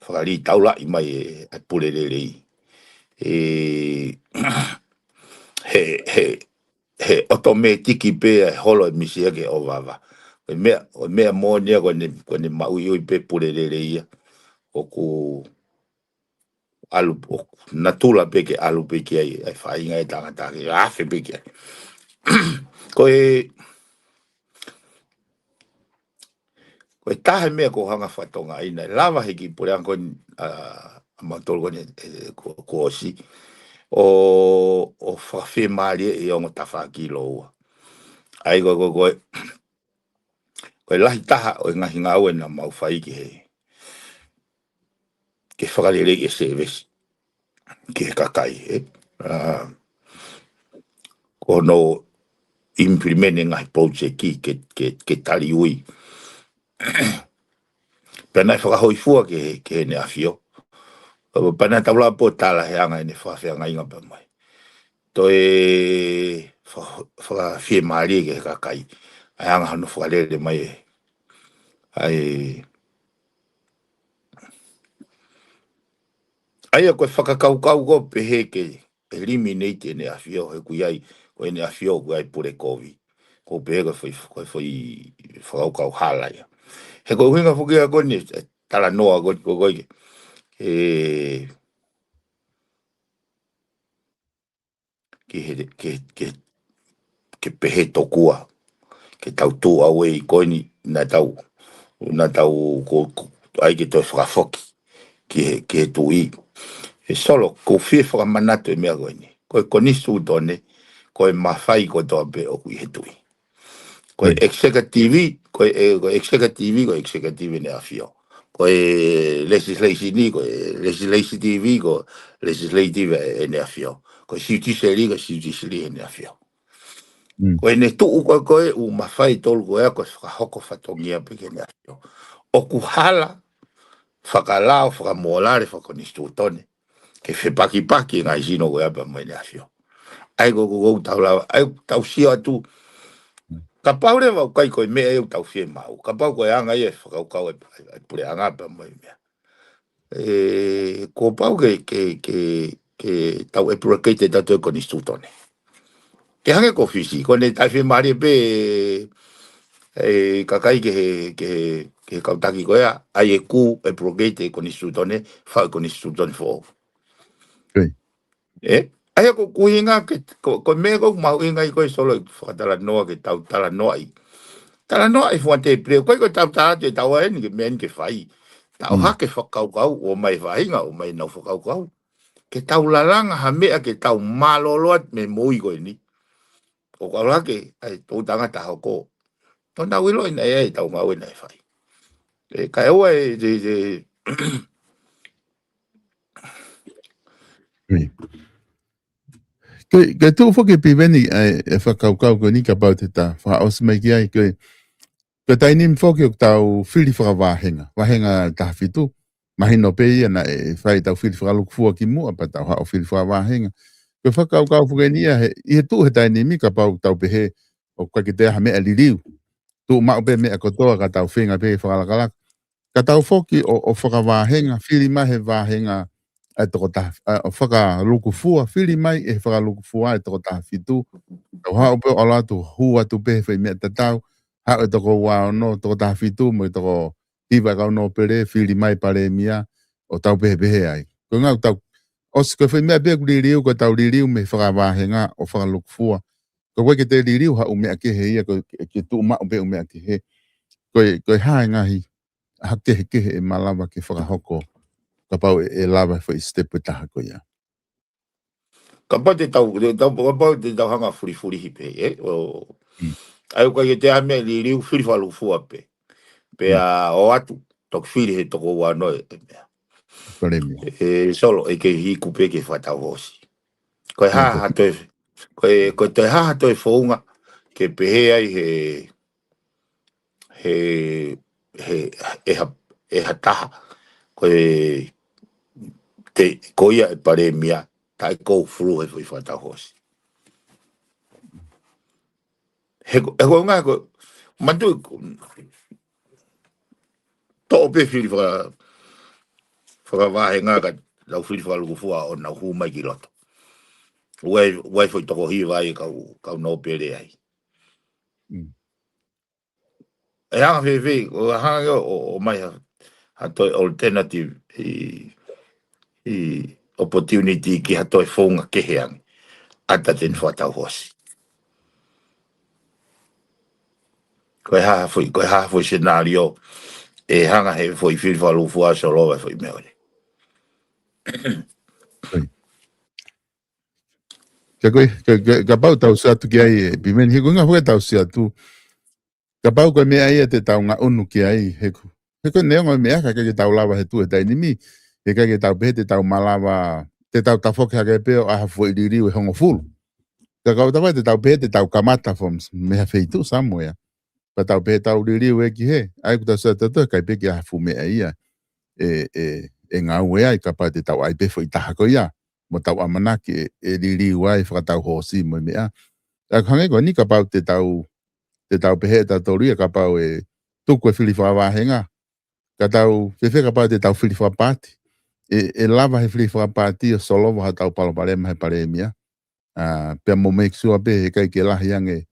whakari taula I mai ai pure rei. He otometiki pe holo e misia ke o wawa. o mea mo nia ko ni maui ui pe pure le ia o ku alu na tula pe ke alu pe ke ai fai ngai tanga ta ke a fe pe ke ko tahe mea ko hanga whatonga ina lava hiki pure anko ma tolu ko osi o whawhi maari e o ngota kilo ua ai ko lahi taha o ngahi ngā ue na mau whai ke whakarere ke service ke kakai ko no implement ngahi project ke tali ui pena whakahoi fua ke ne afio pena taula po tala he anga ne whawhia ngai ngā pa mai to whakawhie maari ke kakai ai anga hanu whakarere mai ai ko whakakau ko pehe ke eliminate ne afio he kuiai ko ne afio kuai pure kovi ko pehe ko foi whakakau hala ia he ko hinga fuki a ko ni tala noa ko ke pehe tokua ke tau tu awe i ko ni na tau ko ai ke to whakafoki ke tu i e solo ko fie whakamanato e mea koe ni ko nisu tone ko mawhai ko to ape o kui he tui ko executive ko executive ne afio ko legislation ni ko legislation TV ko legislative ne afio ko judiciary ne afio ko ne tu ko u mawhai tolu ko hoko whatongia peke ne afio o kuhala whakalao whakamolare whakonistu tone ke whepaki ngai sino ko apa mai ne afio ai ko tau sia tu ka paure wa kai ko me eu tau fie mau ka pau ko anga e whakau e pure anga pa mai mea ko pau ke tau e pure kei te tatu e ko ni stutone ke hange ko fisi ko ne tai fie mari pe kakai ke kautaki ko ea ai e ku e pure kei te ko ni stutone fa ko ni stutone fo ai ko kuinga ko me ko mau inga i ko solo whakatala noa ke tau tala noa i tala noa i fuante pre ko tau tala te tau e ni ke men ke fai tau hake whakau o mai whainga o mai nau whakau ke tau lalanga ha mea ke tau maloloat me moi ko ni o ka hake ai tau tanga taho ko tona wilo ina e tau mau ina e fai ka ewa Ke tu fo ke piveni e whakaukau ko ni ka pau te ta wha osmai ki ai ke taini mfo ke tau whiri whakawahenga wahenga ta whitu mahino pe ia na e whai tau whiri whakalukufua ki mua pa tau hao whiri whakawahenga ke whakaukau fuke ni i he tu he taini mi ka pau tau pehe o kwa ki te ha mea liriu tu mau pe mea kotoa ka tau whenga pe whakalakalak ka tau foki o whakawahenga whiri mahe wahenga e toko ta whakalukufua whiri mai e whakalukufua e toko ta whitu tau hao pe o latu hua tu pe whai mea tatau ha e toko wao no toko ta whitu mo i toko hiwa kau no pere whiri mai pare mia o tau pehe ai ko ngau tau os ko whai mea pe kuririu ko tau ririu me whakawahenga o whakalukufua ko koe ke te ririu ha umea ke he ia ko ke tu ma upe umea ke he koe hae ngahi ha ke he e malawa ke whakahoko ka pau e lava foi step taha ko ia ka pau te tau hanga furi hipe o ai ko te ame li riu furi falu fua pe a o atu tok furi he toko wa no solo e ke hi kupe ke fata hosi ko ha to ko te ha to fonga ke pe ai he taha ko te koia e pare mia tai ko flu e foi fata hosi he nga ko mandu to pe fili fa va nga ka la fili fa lu fu o na hu mai ki loto wai foi to hi vai ka no pere ai e hanga fe o hanga o mai ha to alternative i opportunity ki ha to fonga ke heang ata ten fata hosi ko ha foi scenario e hanga he foi fil falu fua solo foi meole ka pau tau sa tu ki ai pimen hi kunga foi tau sia tu ka pau ko me ai te tau nga unu ki ai he ko ne ngo me ka ke tau lava he tu e tai ni mi e ka ke tau pe te tau malava te tau ta foka ke pe a foi diri e hongo full ka ka tau te tau pe te tau kamata forms me ha feitu somewhere pa tau pe tau diri e ki he ai ku ta sa ta ka pe ki a fu me ai e ngā ue ai ka pa te tau ai pe foi ta ko ia mo tau amana ki e diri wai fa tau hosi mo me a kange ko ni ka pau te tau pehe ta toria ka pau e tuku e whiliwha wahenga. Ka tau whewhe ka pau te tau whiliwha pāti. E lava he whiliwha pāti o solowa ha tau paloparema he paremia. Pea mo make sure pe he kai ke lahi ange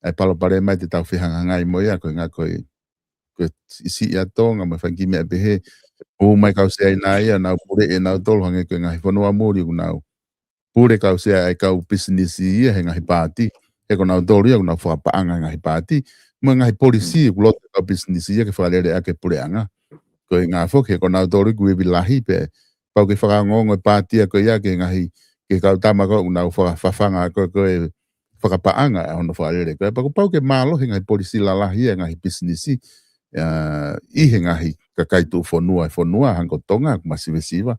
ai paloparema te tau whihangangai mo ia koe ngā koe isi ia tonga ma whanki mea pehe. O mai kau se ai nā ia nau pure e nau tolu hange koe ngahi whanua mōri ku nau. Pure kau se ai kau business ia he ngahi pāti. E ko nau tolu ia ku nau whakapaanga ngahi pāti. Mo ngahi polisi ku loto kau business ia ke whakarere ake pure anga. Ko ngā whoke ko nau tolu ku ebi lahi pe. Pau ke whakangongo e pāti a ko ia ke ngahi ke kau tamako ku nau whakawhanga ko e whakapaanga a hono whakarere. Ko e pau ke malo he ngahi polisi la lahi e ngahi business i he ngahi ka kaitu whonua hanko tonga ku masiwesiwa.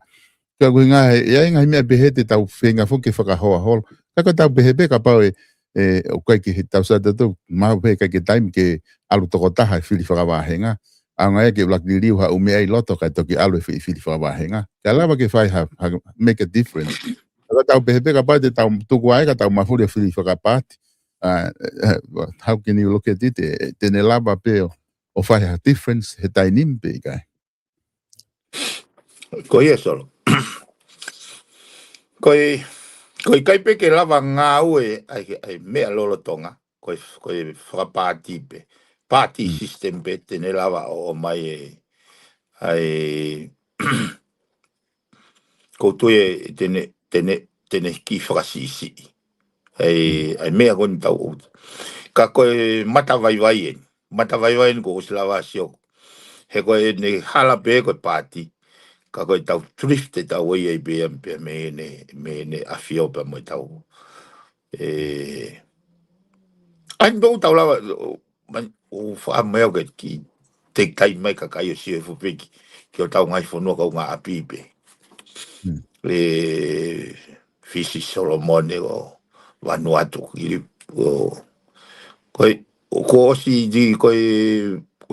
Ka ku ngahi ia ngahi mea behe te tau whenga whoke whakahoa holo. Ka tau behe ka pau o kai ki tau sa tatu mau pe kai ki time ke alu toko taha e whili whakawahenga a ngai ke blak diriu ha ume ai loto kai toki alu e whili whakawahenga ka lawa ke whai make a difference ka tau pehe ka pau te tau tuku ai ka tau mafuri e whili whakapati how can you look at it tene lava pe o whai ha difference he tai nimpe kai ko ia solo Koi kai pe ke lava ngā ue ai mea lolo tonga, koi whakapāti pe, pāti system pe tene lava o mai ai koutou tene ki whakasisi, ai mea koni tau out. Ka koe mata vai en ko usilava sioko, he koe ne hala pe koe pāti, ka koe tau thrift e tau wei pe me ne afio pe mo tau ai do tau lava o fa me o ki take time mai ka kai o si fu pe ki o tau ngai fo no ka nga api pe fisi Solomon o Vanuatu o ko si di ko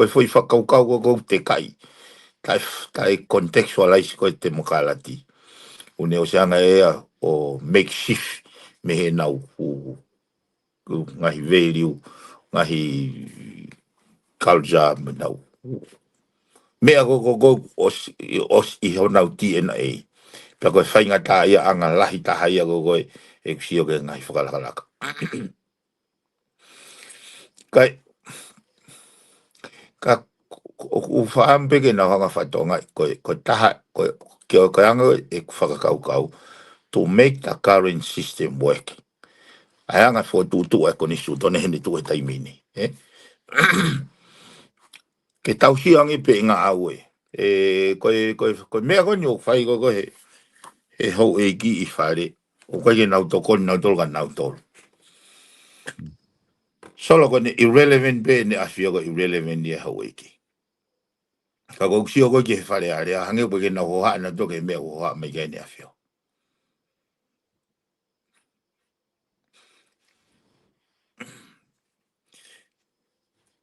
foi whakaukau ko te kai tai contextualize ko te mokalati une o seanga o makeshift me he nau ngahi value ngahi culture me nau mea go os I ho nau DNA pa ko whainga tā ia anga lahi taha ia go e kusio ke ngahi whakalakalaka kai ka o whaampe ke na hanga whatonga ko taha ke o anga e whakakaukau to make the current system work. Ai anga fo tu e koni su tone hene tu e taimini. Ke tau hiangi pe ngā aue. Koe mea koni o whai ko he hou e ki I whare. O koe ke nau tokoni nau tolu ka nau tolu. Solo kone irrelevant pe ne awhia ko irrelevant ni e hou e ki. Ka ko kusio ko ki he whare are. Hange po ke nau hoha na toke mea hoha mai kai ne awhia.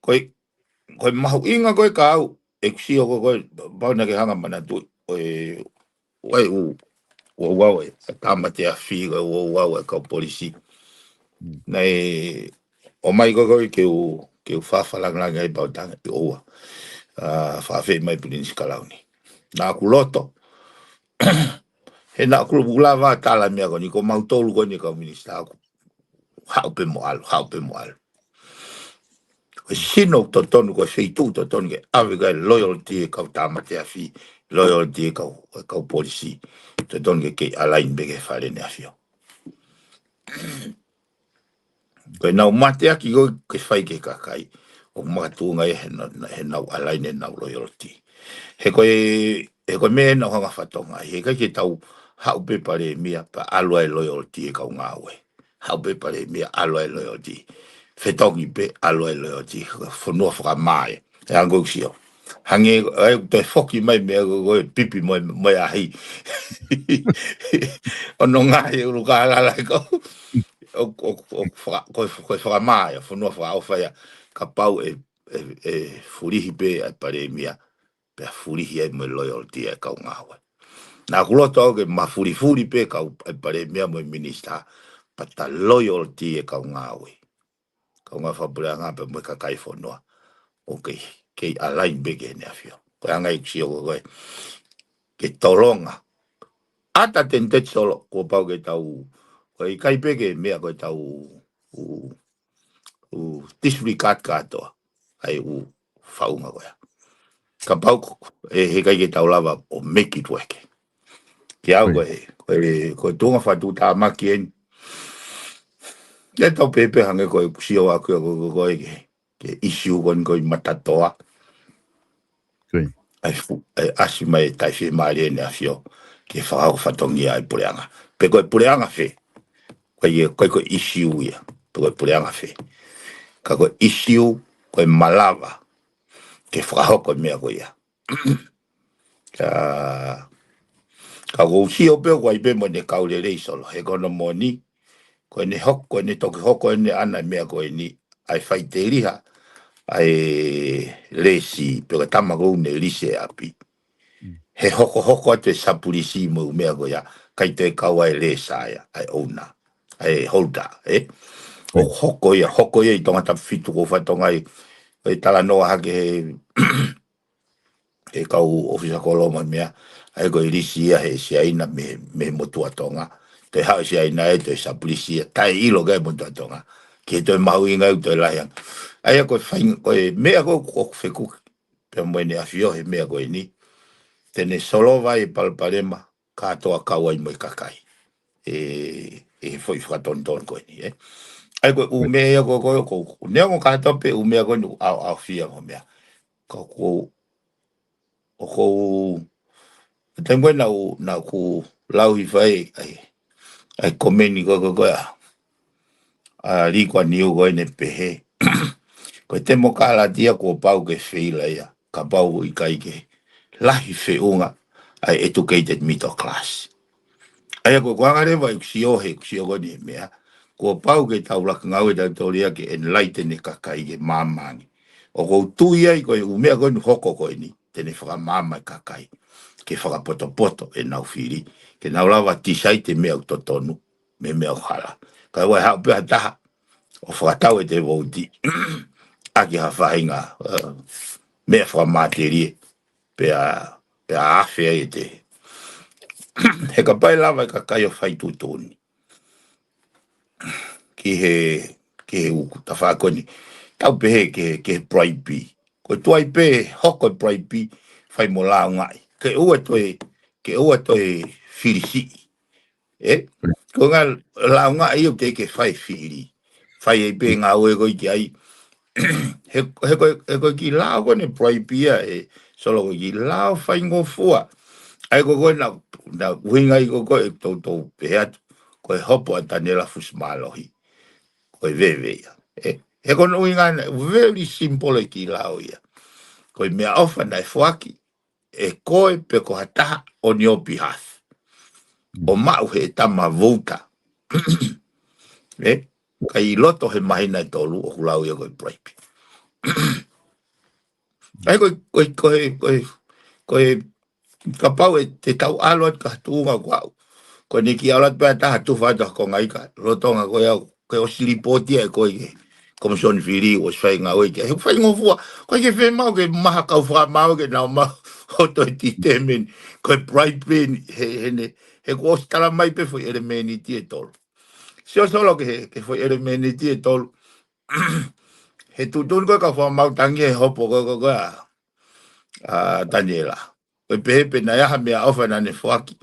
Koe mahu inga koe ka au e kusio koe bauna ke hanga mana tu wai o wau e tama te a whiga o wau e kau polisi nei o mai koe ke u whawhalangranga e bautanga I oua whawhi mai Prince Kalauni nā kuloto he nā kula wā tala mea koni ko mautolu koni kau minista aku haupe mo alu Ko sino to tonu ko sei tu to tonu ke ave ga loyalty ka tama te afi loyalty ka policy to tonu ke alain bege fale ne afio. Ko na mate aki go ke fai ke kakai o matunga he na alain na loyalty. He ko me na hanga fatonga he ka ke tau hau pe pare mia pa aloe loyalty ka ngawe. Hau pe pare mia aloe loyalty. Fetongi pe aloe loyalty fonua fra mai. E ango sio. Hange ai te foki mai me go pipi mo ai. Ono ngai uru ka la ko ko fra mai fonua fra o fa ka pau e furihi pe ai pare mia. Pe furihi ai mo loyalty e ka ngawe. Na kulo to ke mafuri pe ka ai pare mia mo minister pata loyalty e ka ngawe. Ka nga fa bra nga pe mo ka kai fonua. Okay, ke alain bege ne afio. Ko anga ixio ko ke tolonga. Ata tente solo ko pau ke tau. Ko i kai bege me ko tau u disregard kato. Ai u faunga ko. Ka pau he kai ke tau lava o make it work. Ke au ko tunga fa tu ta makien. Ke tau pepe hange ko sio wa ko ke issue kon ko matatoa. Ai asi mai tai fi mai ne afio ke fa o fatongi ai pureanga pe ko pureanga fe ko issue ya pe ko pureanga fe ka ko issue ko malava ke fa ko me ko ya ka go si o pe ko ai pe mo ne ka le solo e ko no moni ko ne hoko ne to hoko ne ana me ko ni ai fai te riha ai lesi pe ko tamago ne lise api he hoko te sapulisi mo mea go ya kai te kawa le saia ai ona ai holda o hoko ya i tonga ta fitu ko fa tonga i tala no ha ke e kau ofisa koloma mea ai go ilisi he sia ina me motu atonga te ha sia ina e te sapulisi tai ilo ga motu atonga ke te mau inga te la ya ai ko fain ko mea go feku pe mo ne afio he mea go ni tene solo vai palparema ka toa kaua i mai kakai. Foi whaton ko ni, Ai ko umea ko nea ko katope umea ko ni au fia ko mea. Ko tengo na ku lau i fai ai komeni ko a li kwa niu ko ne pehe. Ko te mo kala dia ko pau ke feila ia, ka pau i kai ke lahi feunga ai educated middle class. Ai ko ngare vai xio ko ni mea. Ko pau ke tau la ngau da toria ke enlighten e kakai ke mamani. O ko tu ia ko mea ko hoko ko ni tene fra mama kakai. Ke fra poto e nau fili. Ke nau lava tisai te mea totonu me mea hala. Ka wa ha pe ta o fra tau e te voti. Aki ha fainga mea fra materie pe a afea e te he ka pai lava ka kai o fai tutoni ki he ta fa ko ni tau pe ke private ko tuai pe hoko private fai mo la ngai ke o to filisi ko ngal la ngai o ke fai fili fai e pe nga o ko ki ai he ko ki la ko ni private solo ki la fai ngo fua ai ko na winga i ko to peat ko hopo atanela fusmalohi ko veve he ko winga very simple ki lao ia ko me ofa na fuaki ko pe ko hata on your behalf o mau he tama vota kai loto he mahina tolu o lao ia ko break ai ko ka pau te tau alo ka tunga kwau ko ni ki ala pa ta tu fa ta ko ngai ka rotonga ko ya ko o silipoti e ko ke como son fili o fai nga o ke fai ngo fu ko ke fe mau ke ma ka fa mau ke na ma o to ti temen ko bright pin he ko stala mai pe foi ele meni ti tol si o solo que foi ele meni ti tol he tutun ko ka fa mau tangi hopo ko Daniela. Pe pe na ya me offer na ne fuaki.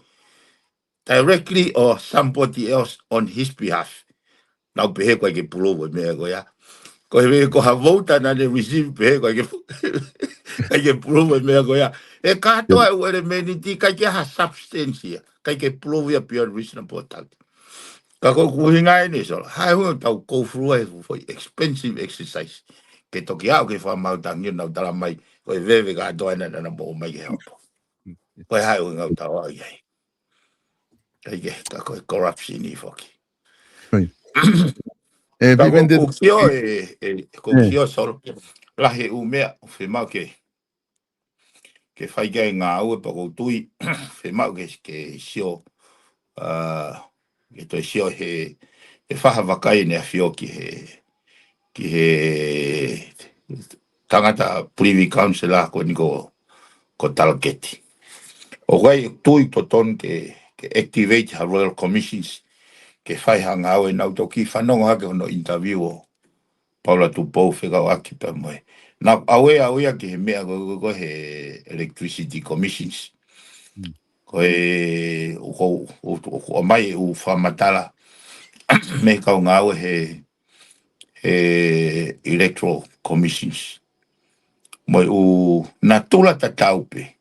Directly or somebody else on his behalf. Now pe ko ke pulo me ko ya. Ko he ko ha vota na ne receive pe ko ke pulo me ko ya. E ka to e were me ni ti ka ke ha substance ka ke pulo ya beyond reasonable doubt. Ka ko kuhinga ni so. Hai hu tau go through a for expensive exercise. Ke to kia ke fa mau tangi na dala mai. Ko veve ka to na mo mai ke help. Ko hai hu ngau tau ai. Ai ka ko corruption ni foki. Ka ko kio sol. La he u mea fe mau ke fai ga nga au pa ko tui fe mau ke sio ke to sio he fa vakai ne fioki ki he tangata privy councilor ko ni ko talketi o gai tui to ton ke activate her royal commissions ke fai hanga au na to ki fa no ha ke no interview Paula tu po fega aki pa mo na awe ke me go he electricity commissions ko o mai u fa matala me ka nga he electoral commissions mo u natula tataupe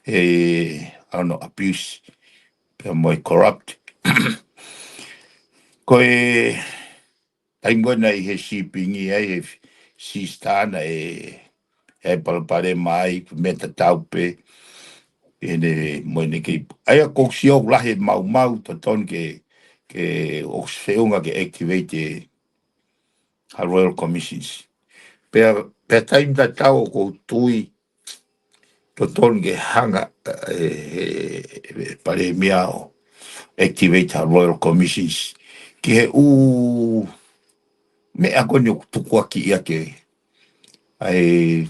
I don't know abuse pe mo corrupt ko I'm gonna he shipping he sistana palpare mai me tataupe ene mo ne ke ai ko sio la he mau to ton ke o feunga ke activate a royal commissions per time da tau ko tui to ton ke hanga pare miao activate a royal commissions ke u me akonyo tu kwa ki ia ke ai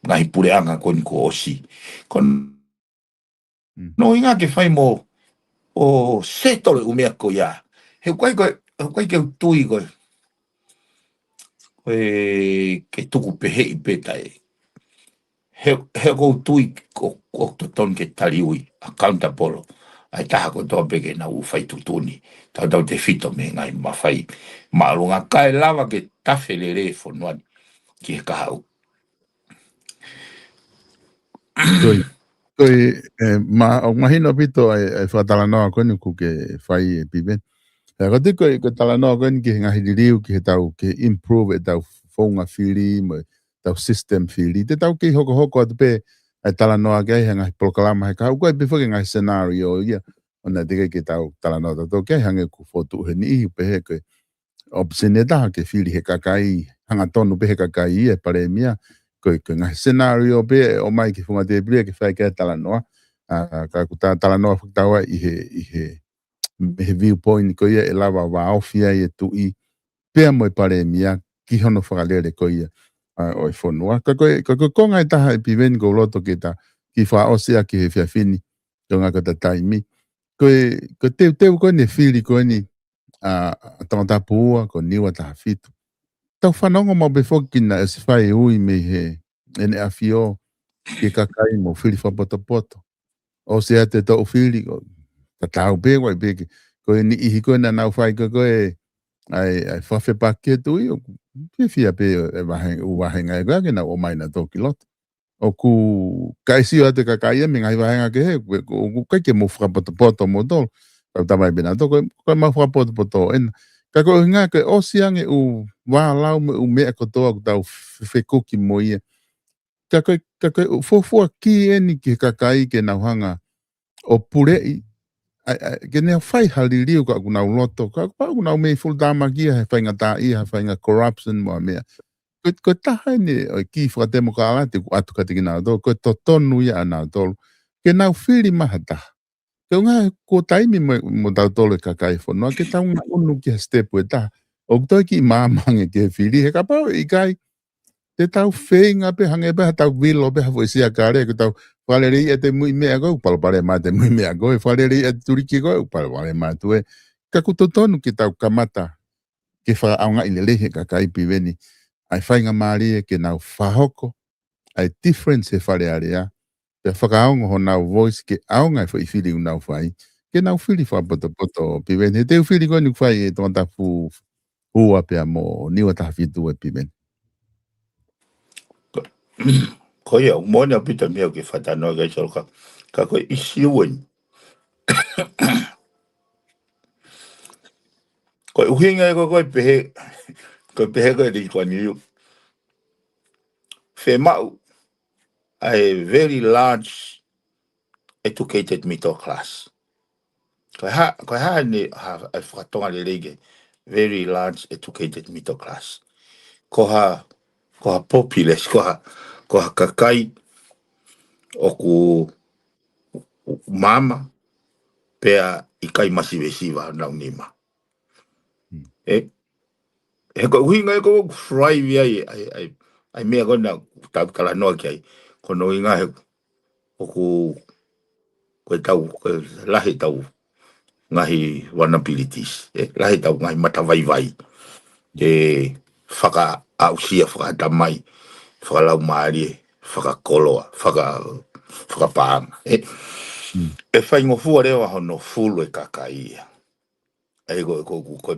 ngai pure anga kon ko osi kon no inga ke fai mo o setole u mea ko ya he kwai ke tui ko ke tuku pehe i petai he ko tui ko to ton ke taliui accountable ai taha ko to peke na u fai tutuni tau te fito me ngai ma fai ma lunga kai lava ke tafelere fonuan ki ka hau mahino pito ai fatala no ko ni ku ke fai piben ko te ko tala no ko ni ke ngahi riu ki tau ke improve tau fonga fili mo tau system fili te tau ke hoko te ai tala no ke ngahi proklama ka ko be fo ngahi scenario ia ona te ke tau tala no to ke hange ku fotu he ni pe ke opsineta ke fili he kakai hanga tonu pe he kakai e pare mia ko ngahi scenario pe o mai ki funga te bria ke fai ke tala no ka ku tala no tawa i he viewpoint ko ia e lava wa ofia e tu i pe mo pare mia ki hono whakalere ko ia o i whonua ko konga i taha i piven ko loto ki ta ki wha osea ki he whiawhini ko ngā kata taimi ko teu ko ne whiri ko ni tangata pua ko niwa taha fitu tau whanonga mo befokina e si whai ui me he ene a fio ki kakai mo whiri whapoto o sea te tau whiri ko tau pēwa i pēke ko ni ihi ko na nau whai ko ai whawhe pake tu i o whiwhia pē e wahenga e kake na o mai na tōki loto o ku kaisi o te kakai e mingai wahenga ke he o kaike mo whapoto mo tōl kau tamai bina tō ko ma whapoto ena ka ko ngā ke o siange u wālau me u mea kotoa ku tau whekuki mo ia ka ko fofua ki eni ki kakai ke nau hanga o purei ke nea whai haliriu ka kuna uloto ka kuna mei full dama kia he whainga tā ia he whainga corruption mo mea ko taha ni ki whakatemo ka alate ku atu ka tiki nao tō ko to tonu ia nao tōlu ke nau whiri maha taha ke ngā ko taimi mo tau tōle kakai whanua ke tau ngā unu ki ha stepu e taha o kutoi ki māmange ke whiri he ka pao i kai te tau whenga pe hange pe ha tau wilo pe ha fwisia kare ke tau whalerei e te mui mea koe, palpare mā te mui mea koe, whalerei e turiki koe, palpare mā tue. Ka kutotonu ki tau kamata, ke wha aunga i lelehe ka kaipi weni, ai whainga maari ke nau whahoko, ai difference e whare area, pe whakaongo ho nau voice ke aonga i whiri u nau whai, ke nau whiri whapoto, piwen, he teu whiri koe ni whai e tonga tapu hua pia mo niwa taha whitu e piwen. Ko ia, mōna pita mea ke whatanoa gai soroka, ka koe isi uen. Koe uhinga e koe pehe koe di kwa niu. Whe mau, a very large educated middle class. Koe ha ne whakatonga le rege, very large educated middle class. Ko ha populous, ko ha kakai o ku mama pea i kai masiwesiwa nau nima. He ko uhinga e ko thrive ai mea kona tau kala noa ki ai. Kono inga he o koe tau, lahi tau ngahi vulnerabilities. Lahi tau ngahi matawaiwai. Whaka ausia, whaka tamai, whaka lau maari, whaka koloa, whaka paanga. E whai ngofua rewa hono fulu e kakai ia. Ai koe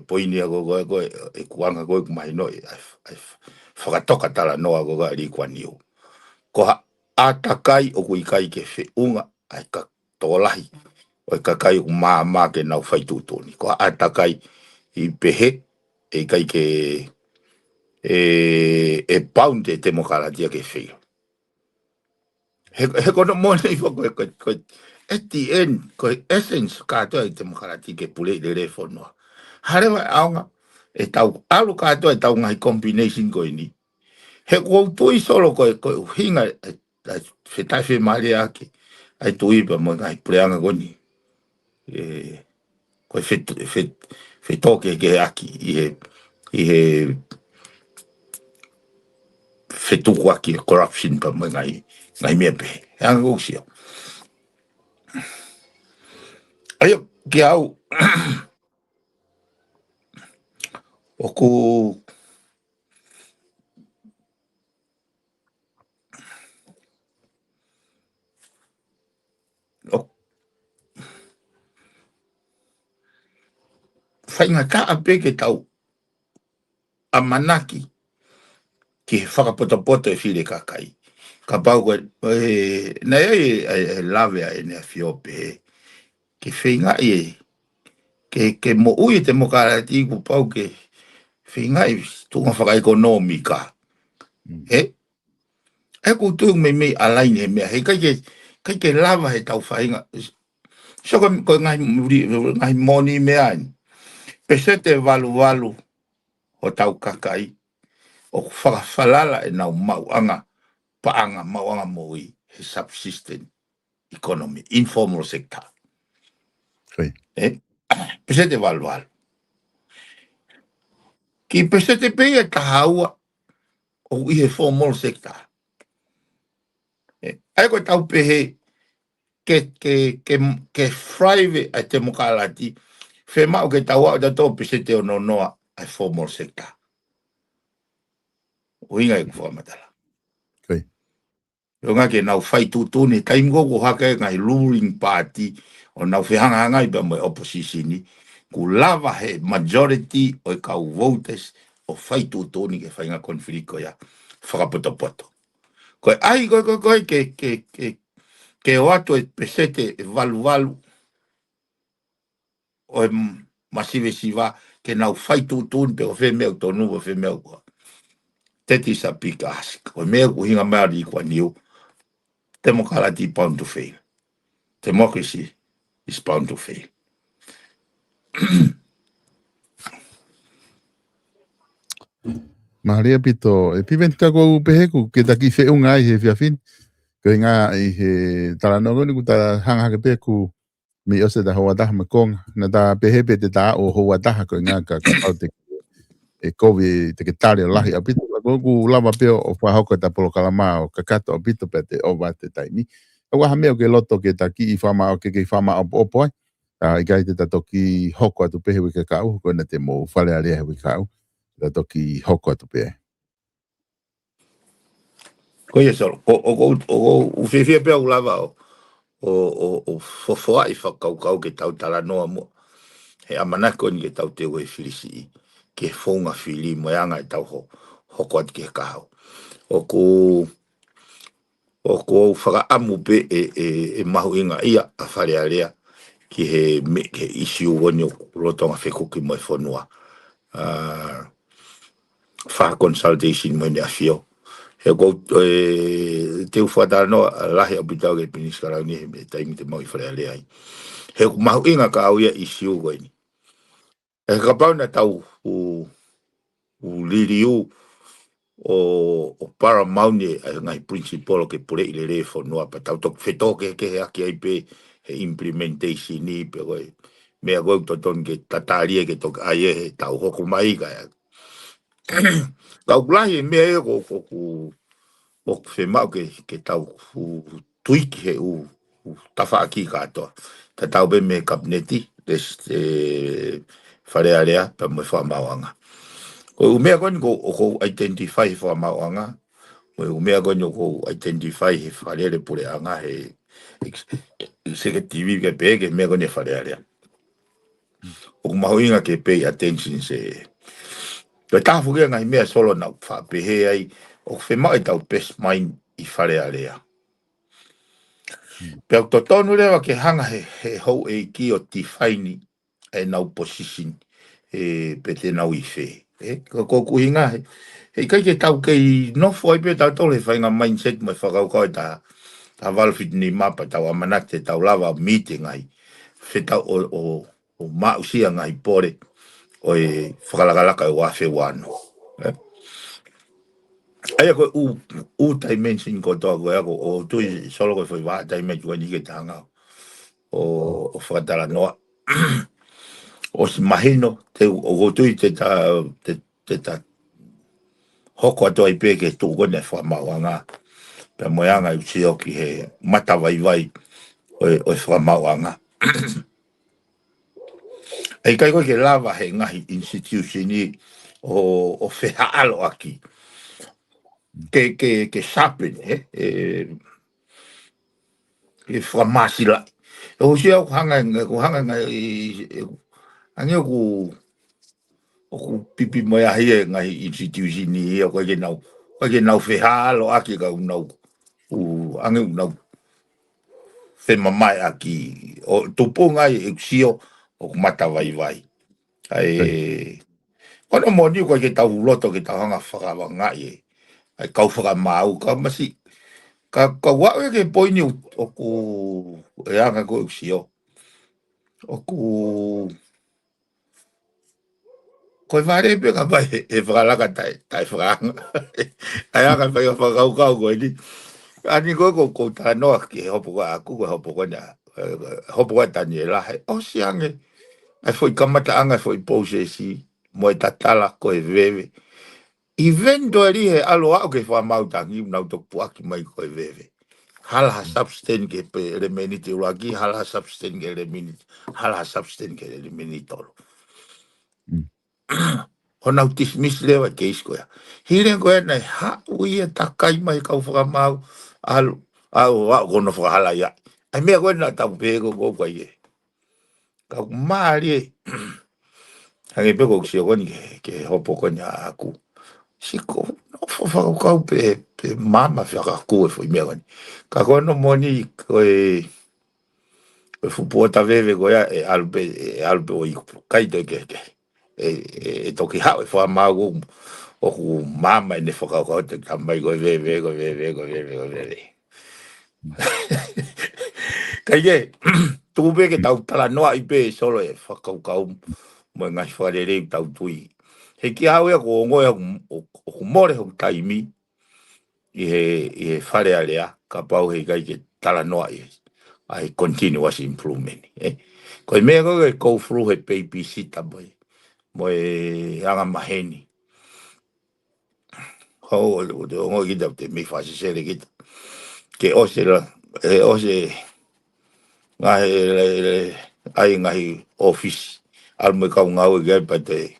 poini a koe e kuanga koe kumai noi. Ai whakatoka tala noa koe ari kua niu. Ko ha atakai o kui kai ke whiunga ai ka tolahi. O ka kai o maa ke nau whaitutoni. Ko ha atakai i pehe e kai ke e pound e te mokaratia ke whiu. He kono mone i koe at the end, koe essence katoa i te mokaratia ke pule i le whanua. Harewa aonga e tau alu katoa e tau ngai combination koe ni. He kou tui solo koe hinga whetai whe maare ake. Ai tui pa mo ngai preanga koni. Koe whetoke ke aki i he whetuku aki corruption pa mo ngai mea pehe. Hanga kou sio. Aio, ki au oku whainga ka ape ke tau a manaki ki whakapotopoto e whire kakai. Ka pau koe, na e lawe a e nea whiope ke whinga i ke mo ui te mokarati ku pau ke whinga i tunga whakaekonomika. E ku tu me alain he mea, he kai ke lava he tau whainga. So koe ngai moni mea ni. Pese te walu o tau kakai, o whakawhalala e nau mauanga, paanga mauanga moi, he subsistent economy, informal sector. Pese te walu. Ki pese te pei e tahaua, o i he formal sector. Ai koe tau pehe, ke thrive a te mokalati, whe mau ke tau au da tō pese te ono noa a formal sector. Uinga e kufua matala. Yo ngā ke nau whai tūtuni, taimgoko hake ngai ruling party, o nau whihanga i pa mo oppositioni, ku lava he majority o kau voters o whai tūtuni ke whainga konfiriko ya whakapoto. Koe ai koe ke o atu e pesete e valu o e masive siva ke nau whai tūtuni pe o whe meo tonu o whe meo koa. Teti sa pika asik. Koe mea kuhinga maari kua niu. Democracy bound to fail. Democracy is bound to fail. Maria pito, e piven kako peheku ke taki whiunga i he whiawhin. Koe ngā i he taranongo ni ku ta hanga ke peku mi ose ta hoa taha makonga. Na ta pehepe te ta o hoa taha koe ngā ka pau te e kovi te ke tare o lahi a pito. Ku lava peo o whahoko ta polo kalama o kakato o pito pe te o wate taimi. Waha meo ke loto ke ta ki i whama o ke whama o opoi. I kai te ta toki hoko atu pehe wika kau. Koe na te mo whale a rea wika kau. Ta toki hoko atu pehe. Ko ia solo. O fefia pe o lava o fofoa I whakaukau ke tau tala noa mo. He amanako ni ke tau te ue whirisi ke whonga whili mo anga I tau hoko ati ke kahau. O ko whakaamu pe e mahu inga ia a whare area ki ke isi o wani o rotonga whekuki mo e whanua. Wha consultation mo ni a whio. He ko te uwhata no lahi a bitau ke piniskara ni he me taimi te mau I whare area ai. He mahu inga ka au ia isi o wani. E ka pau na tau u liriu o Paramauni ngai principal ke pure I le re whanua pa tau tok whetoke ke he aki ai pe he implementation ni pe koe mea koe toton ke tataria ke tok ai he tau hoko mai ka tau plahi mea e ko whemau ke tau tuiki he tafa aki katoa ta tau be me kabineti whare area pa me whamauanga ko umea koe ko identify whamauanga o mea koe ko identify he whare pure anga he executive ke pe ke mea koe whare area o mahuinga ke pay attention se Ko tafu ke ngai mea solo na whapehe ai o whemau I tau best mind I whare area. Pea to tonu rewa ke hanga he hou e ki o ti whaini e nau position pe te nau I whe. Ko kuhinga he kai ke tau kei nofo ai pe tau tole whainga mindset mai whakaukau ta walfit ni mapa tau amanate tau lava meeting ai. Whe tau o mausia ngai pore o e whakalakalaka e wafe wano. Aia koe dimension ko toa koe ako o tui solo koe whai waa dimension koe nike tanga o whakatala noa. O si mahino o ko tui te ta hoko atoa I peke tu kone whamauanga. Pea moeanga I si oki he mata vai o whamauanga. Ei kai koe ke lava he ngahi institutioni o whehaalo aki. Ke sapin, ke whamasila. O si au hanga ange o pipi moe ahi e ngai institutioni o koe ke nau whehalo aki ka unau ange unau whemamai aki o tupu ngai e kusio o mata vai. Kono moni koe ke tau loto ke tau hanga whakawa ngai ai kau whakamau ka masi ka wawe ke poini o ku e anga koe kusio o ku koe whare pe ka vai e whakalaka tai whakanga ai anga whai o whakaukau koe ni ani koe ko tanoa ki hopo koe aku koe hopo koe na hopo koe tani e lahe o si ange ai foi kamata anga foi pose si mo e tatala koe veve eventually he alo au ke whamautangi nau tok puaki mai koe veve hala substain ke pe remeniti uraki hala substain ke remeniti hala substain ke remeniti tolo Ona dismiss lewa ke isko ya. Hire koe nei ha ui e takai mai kau whakamau au kono whakahala ia. Ai mea koe na tau pego ko koe e. Kau maari e. Hangi pego kusio koni ke hopo koni a aku. Siko no whakakau pe mama whakaku e fui mea koni. Ka kono moni koe fupuota veve koe e alpe o i kaito ke toki hau e whamau o ku mama e ne whakakau te kamai koe veve. Kai e, tuku pe ke tau tala noa I pe solo e whakaukau mo ngai wharere tau tui. He ki hau e ko ngoe o more ho taimi I he whare alea ka pau he kai ke tala noa I ai continuous improvement. Koe mea koe kou through he babysitter mo e anga maheni. Hau o te ongo kita te mi whasisere kita. Ke ose la, ose ai ngahi office. Almo kau ngau e gai pa te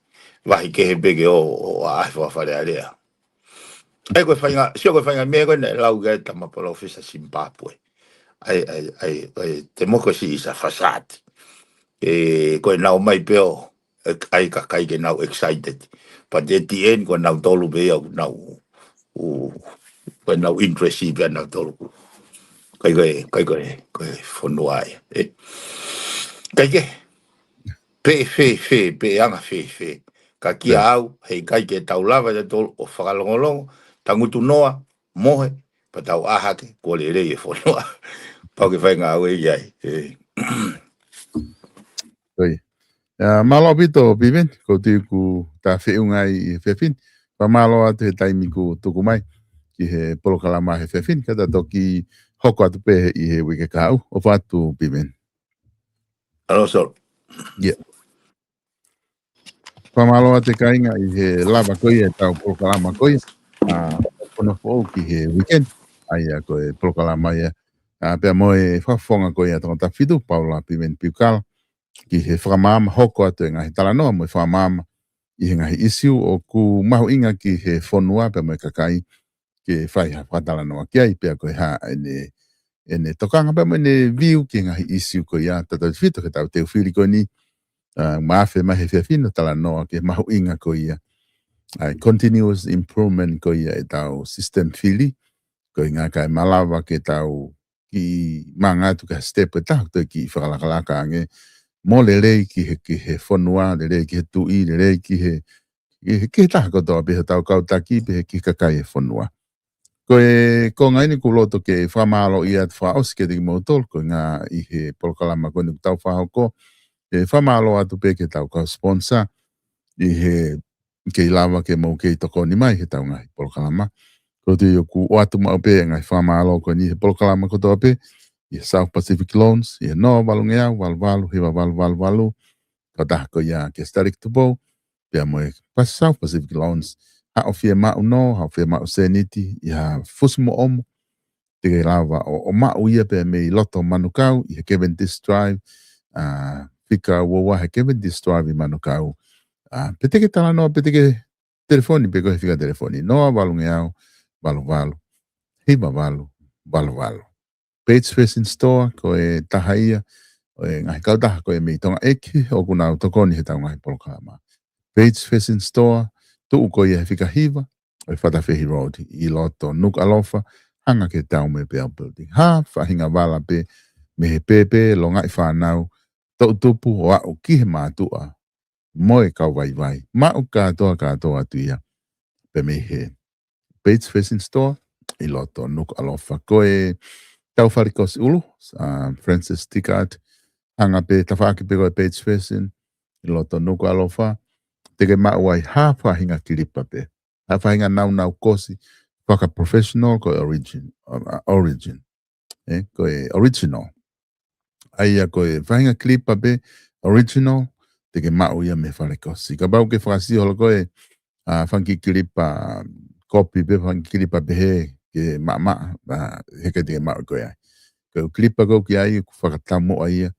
wahi ke he peke o a whawhare area. ai ko fainga sio ko fainga me ko na lau ga tama por ofisa Zimbabwe ai democracy is a facade ko na mai peo ai ka kai ke now excited but at the end ko now tolu be au now ko now interest be now tolu kai fonua kai pe anga fe ka ki au hei kai ke tau lava de tol o whakalongolongo tangutu noa mohe pa tau ahake ko le re e fonua pau ke whai ngā ue iai malo pito piven ko tu ku ta whiunga i whewhin pa malo atu he taimi ku tuku mai ki he polokalama he whewhin kata toki hoko atu pe i he wike kau o whatu piven alo sol yeah. Pamalo te kainga i he lava koi e tau polokalama koi kono fōu ki he weekend ai a koe polokalama ia pia moe whafonga koi a tonga whitu paula piven piukala ki he whakamama hoko atu e ngahi talanoa moe whakamama i he ngahi isiu o ku mahu inga ki he whonua pia moe kakai ki whai ha whatalanoa ki ai pia koe ha ene tokanga pia moe ne viu ki ngahi isiu koi a tatau whitu ke tau teu whiri koi ni maafe mahe whiawhino tala noa ke mahu inga ko ia. Continuous improvement ko ia e tau system whili, ko inga kai malawa ke tau ki mangatu ka step e tau to ki whakalakalaka ange mo lelei ki he whonua, lelei ki he tui, lelei ki he taha kotoa pe he tau kautaki pe he ki kakai he whonua. Ko ngai ni kuloto ke whamalo ia te whaosi ke tiki mautol, ko ngā i he polokalama ko ni tau whahoko, e whamalo atu pe ke tau ka sponsor i he ke ilawa ke mau ke toko ni mai he tau ngai polokalama. Ko tu yoku o atu mau pe ngai whamalo ko ni he polokalama ko toa pe i South Pacific Loans, i he no walungea, walwalu, hewa walu, ko taha ko ia ke Starik Tupo, pia moe pas South Pacific Loans, hao fia mau no, hao fia mau seniti, i ha fusumo omo, te ke ilawa o mau ia pe me i loto manukau, i he Kevin Disk Drive, Pika wawa he Kevin Disk Drive i manukau. Pete ke tala noa, pete ke telefoni, peko he fika telefoni. Noa walungeau, walu. Hiba walu. Page Facing Store, ko e taha ia, o e ngahi kautaha ko e mei tonga eki, o kuna utokoni he tau ngahi polokalama. Page Facing Store, tuu ko ia he fika hiva, o e Whatawhiri Road, i loto Nuk Alofa, hanga ke tau me Bell Building. Whahinga wala pe, me he pepe, lo ngai whanau, tau tupu o au ki he mātua, moe kau vai. Mau katoa tu ia, pe me he Page Facing Store, i loto Nuk Alofa. Ko e tau wharikos ulu, Francis Tickard, hanga pe tawhaki pe koe Page Facing, i loto Nuk Alofa, teke mau ai whahinga kiripa pe. Whahinga nau kosi, whaka professional ko origin. Ko e original. Aia koe whahinga klipa pe original te ke mau ia me wharekosi. Ka bau ke whakasi hola koe whanki klipa kopi pe whanki klipa pe he ke heke te ke mau koe ai. Koe klipa koe ki ai ku whakatamo ai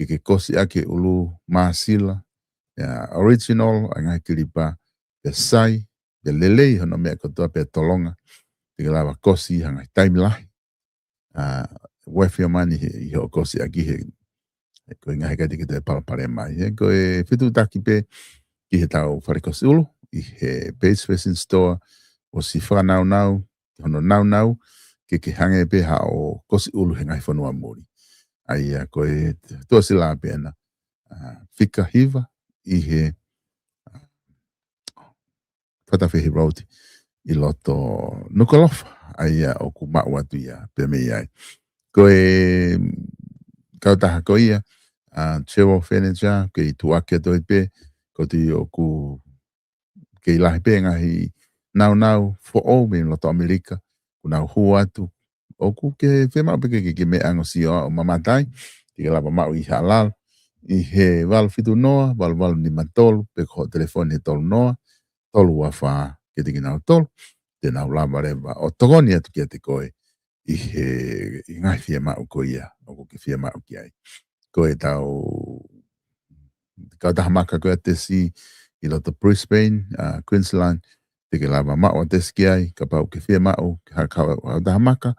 ke kosi ake ulu maasila original angai klipa pe sai pe lelei hono mea kotoa pe tolonga te ke lawa kosi hangai taimilahi. Wefi o mani i ho kosi aki he ko inga heka tiki te palapare mai. Ko e whitu taki pe ki he tau wharekosi ulu i he Page Facing Store o si whanau, hono nau, ke hange pe ha o kosi ulu he ngai whanua muri. Ai ko e tua sila pe ana whika hiva i he Whatawhiri Road i loto Nukalofa. Ai o ku mau atu ia pe me ai. Ko e kautaha ko ia Cheryl Fenija ke i tuake doi pe ko ti o ku ke i lahi pe ngahi nau fo o me loto Amerika ku nau hu atu o ku ke whema pe ke me ango si o mamatai ke lava mau i halal i he wal fitu noa wal ni matolu pe ko telefoni tolu noa tolu wa fa ke tiki nau tolu te nau lava reba o togoni atu ki ate koe i he ngai fia mau ko ia o ku ke fia mau ki ai ko e tau tahamaka ko te si i loto Brisbane, Queensland, te ke lava mao te ski ai, ka pau ke fia mao, ha kawa o dahamaka,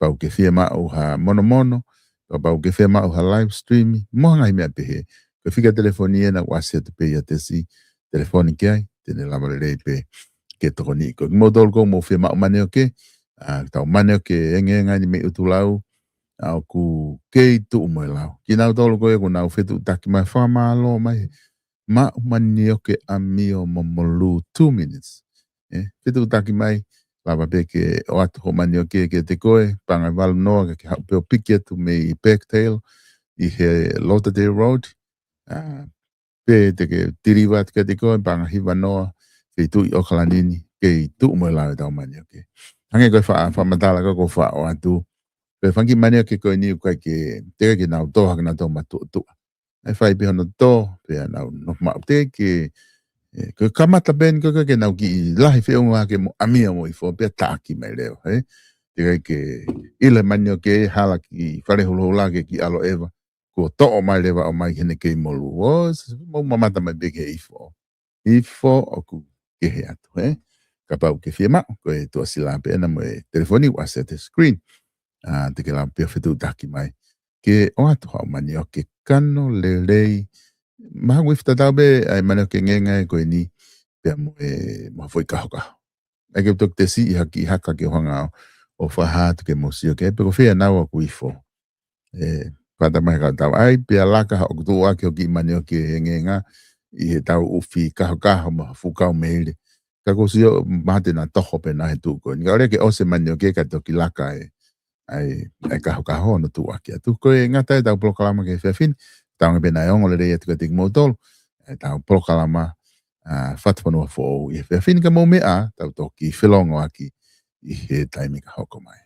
pau ke fia mao ha mono, ka pau ke fia mao ha live streaming, moha ngai mea pehe, ka fika telefonia na wase te pe ia te si, telefoni ke ai, tene lava le rei pe, ke toko ni ko. Mo tol ko mo fia mao maneo ke, tau maneo ke enge ngai ni me utulau, au ku kei tu mo lau. Ki nau tolo ko e ko nau fetu taki mai whama alo mai, ma maneo ke amio momolu 2 minutes. Fetu taki mai, lava pe ke o atu ho maneo ke te koe, panga walu noa ke hau peo piki atu me i Backtail, i he Lauderdale Road, pe te ke tiriwa te te koe, panga hiwa noa, ke tu i okalanini, ke tu mo lau e tau maneo ke. Hange koe wha matala ko wha o atu, pe fangi maneo ke koe ni ukai ke teka ke nau toha ke nau tau matu atu. Ai whai pe hono tō, pe nau no mau te ke ke kamata ben ko ke nau ki lahi fe unga ke mo amia mo i fo pe taki mai leo he te ke ile manio ke hala ki fare holo la ke ki alo eva ko to o mai leva o mai hene ke molu was mo mamata mai big i fo o ku ke he atu he ka pau ke firma ko e to sila pe na mo telefoni wa set screen te ke la pe fetu taki mai ke o atu ha manio ke kano lelei ma wif ta tabe ai mana ke ngenga ko ni pe mo mo foi ka ka ai ke tok te si haki haka ke hanga o fa hat ke mo si ke pero fe na o kuifo pata mai ka ta ai pe la ka o tu a ke ki mane ke ngenga i ta u fi ka ma fu ka me ka ko si ma te na to pe na tu ko ni ore ke o se mane ke ka to ki la ka ai ka ho no tu a ke tu ko ngata ta proclama ke fe fin tanga bena e ongole rei atu ka tik motol, tau prokalama whatwhanua fo i whiawhinika mo mea, tau toki whilongo aki i he taimi ka hoko mai.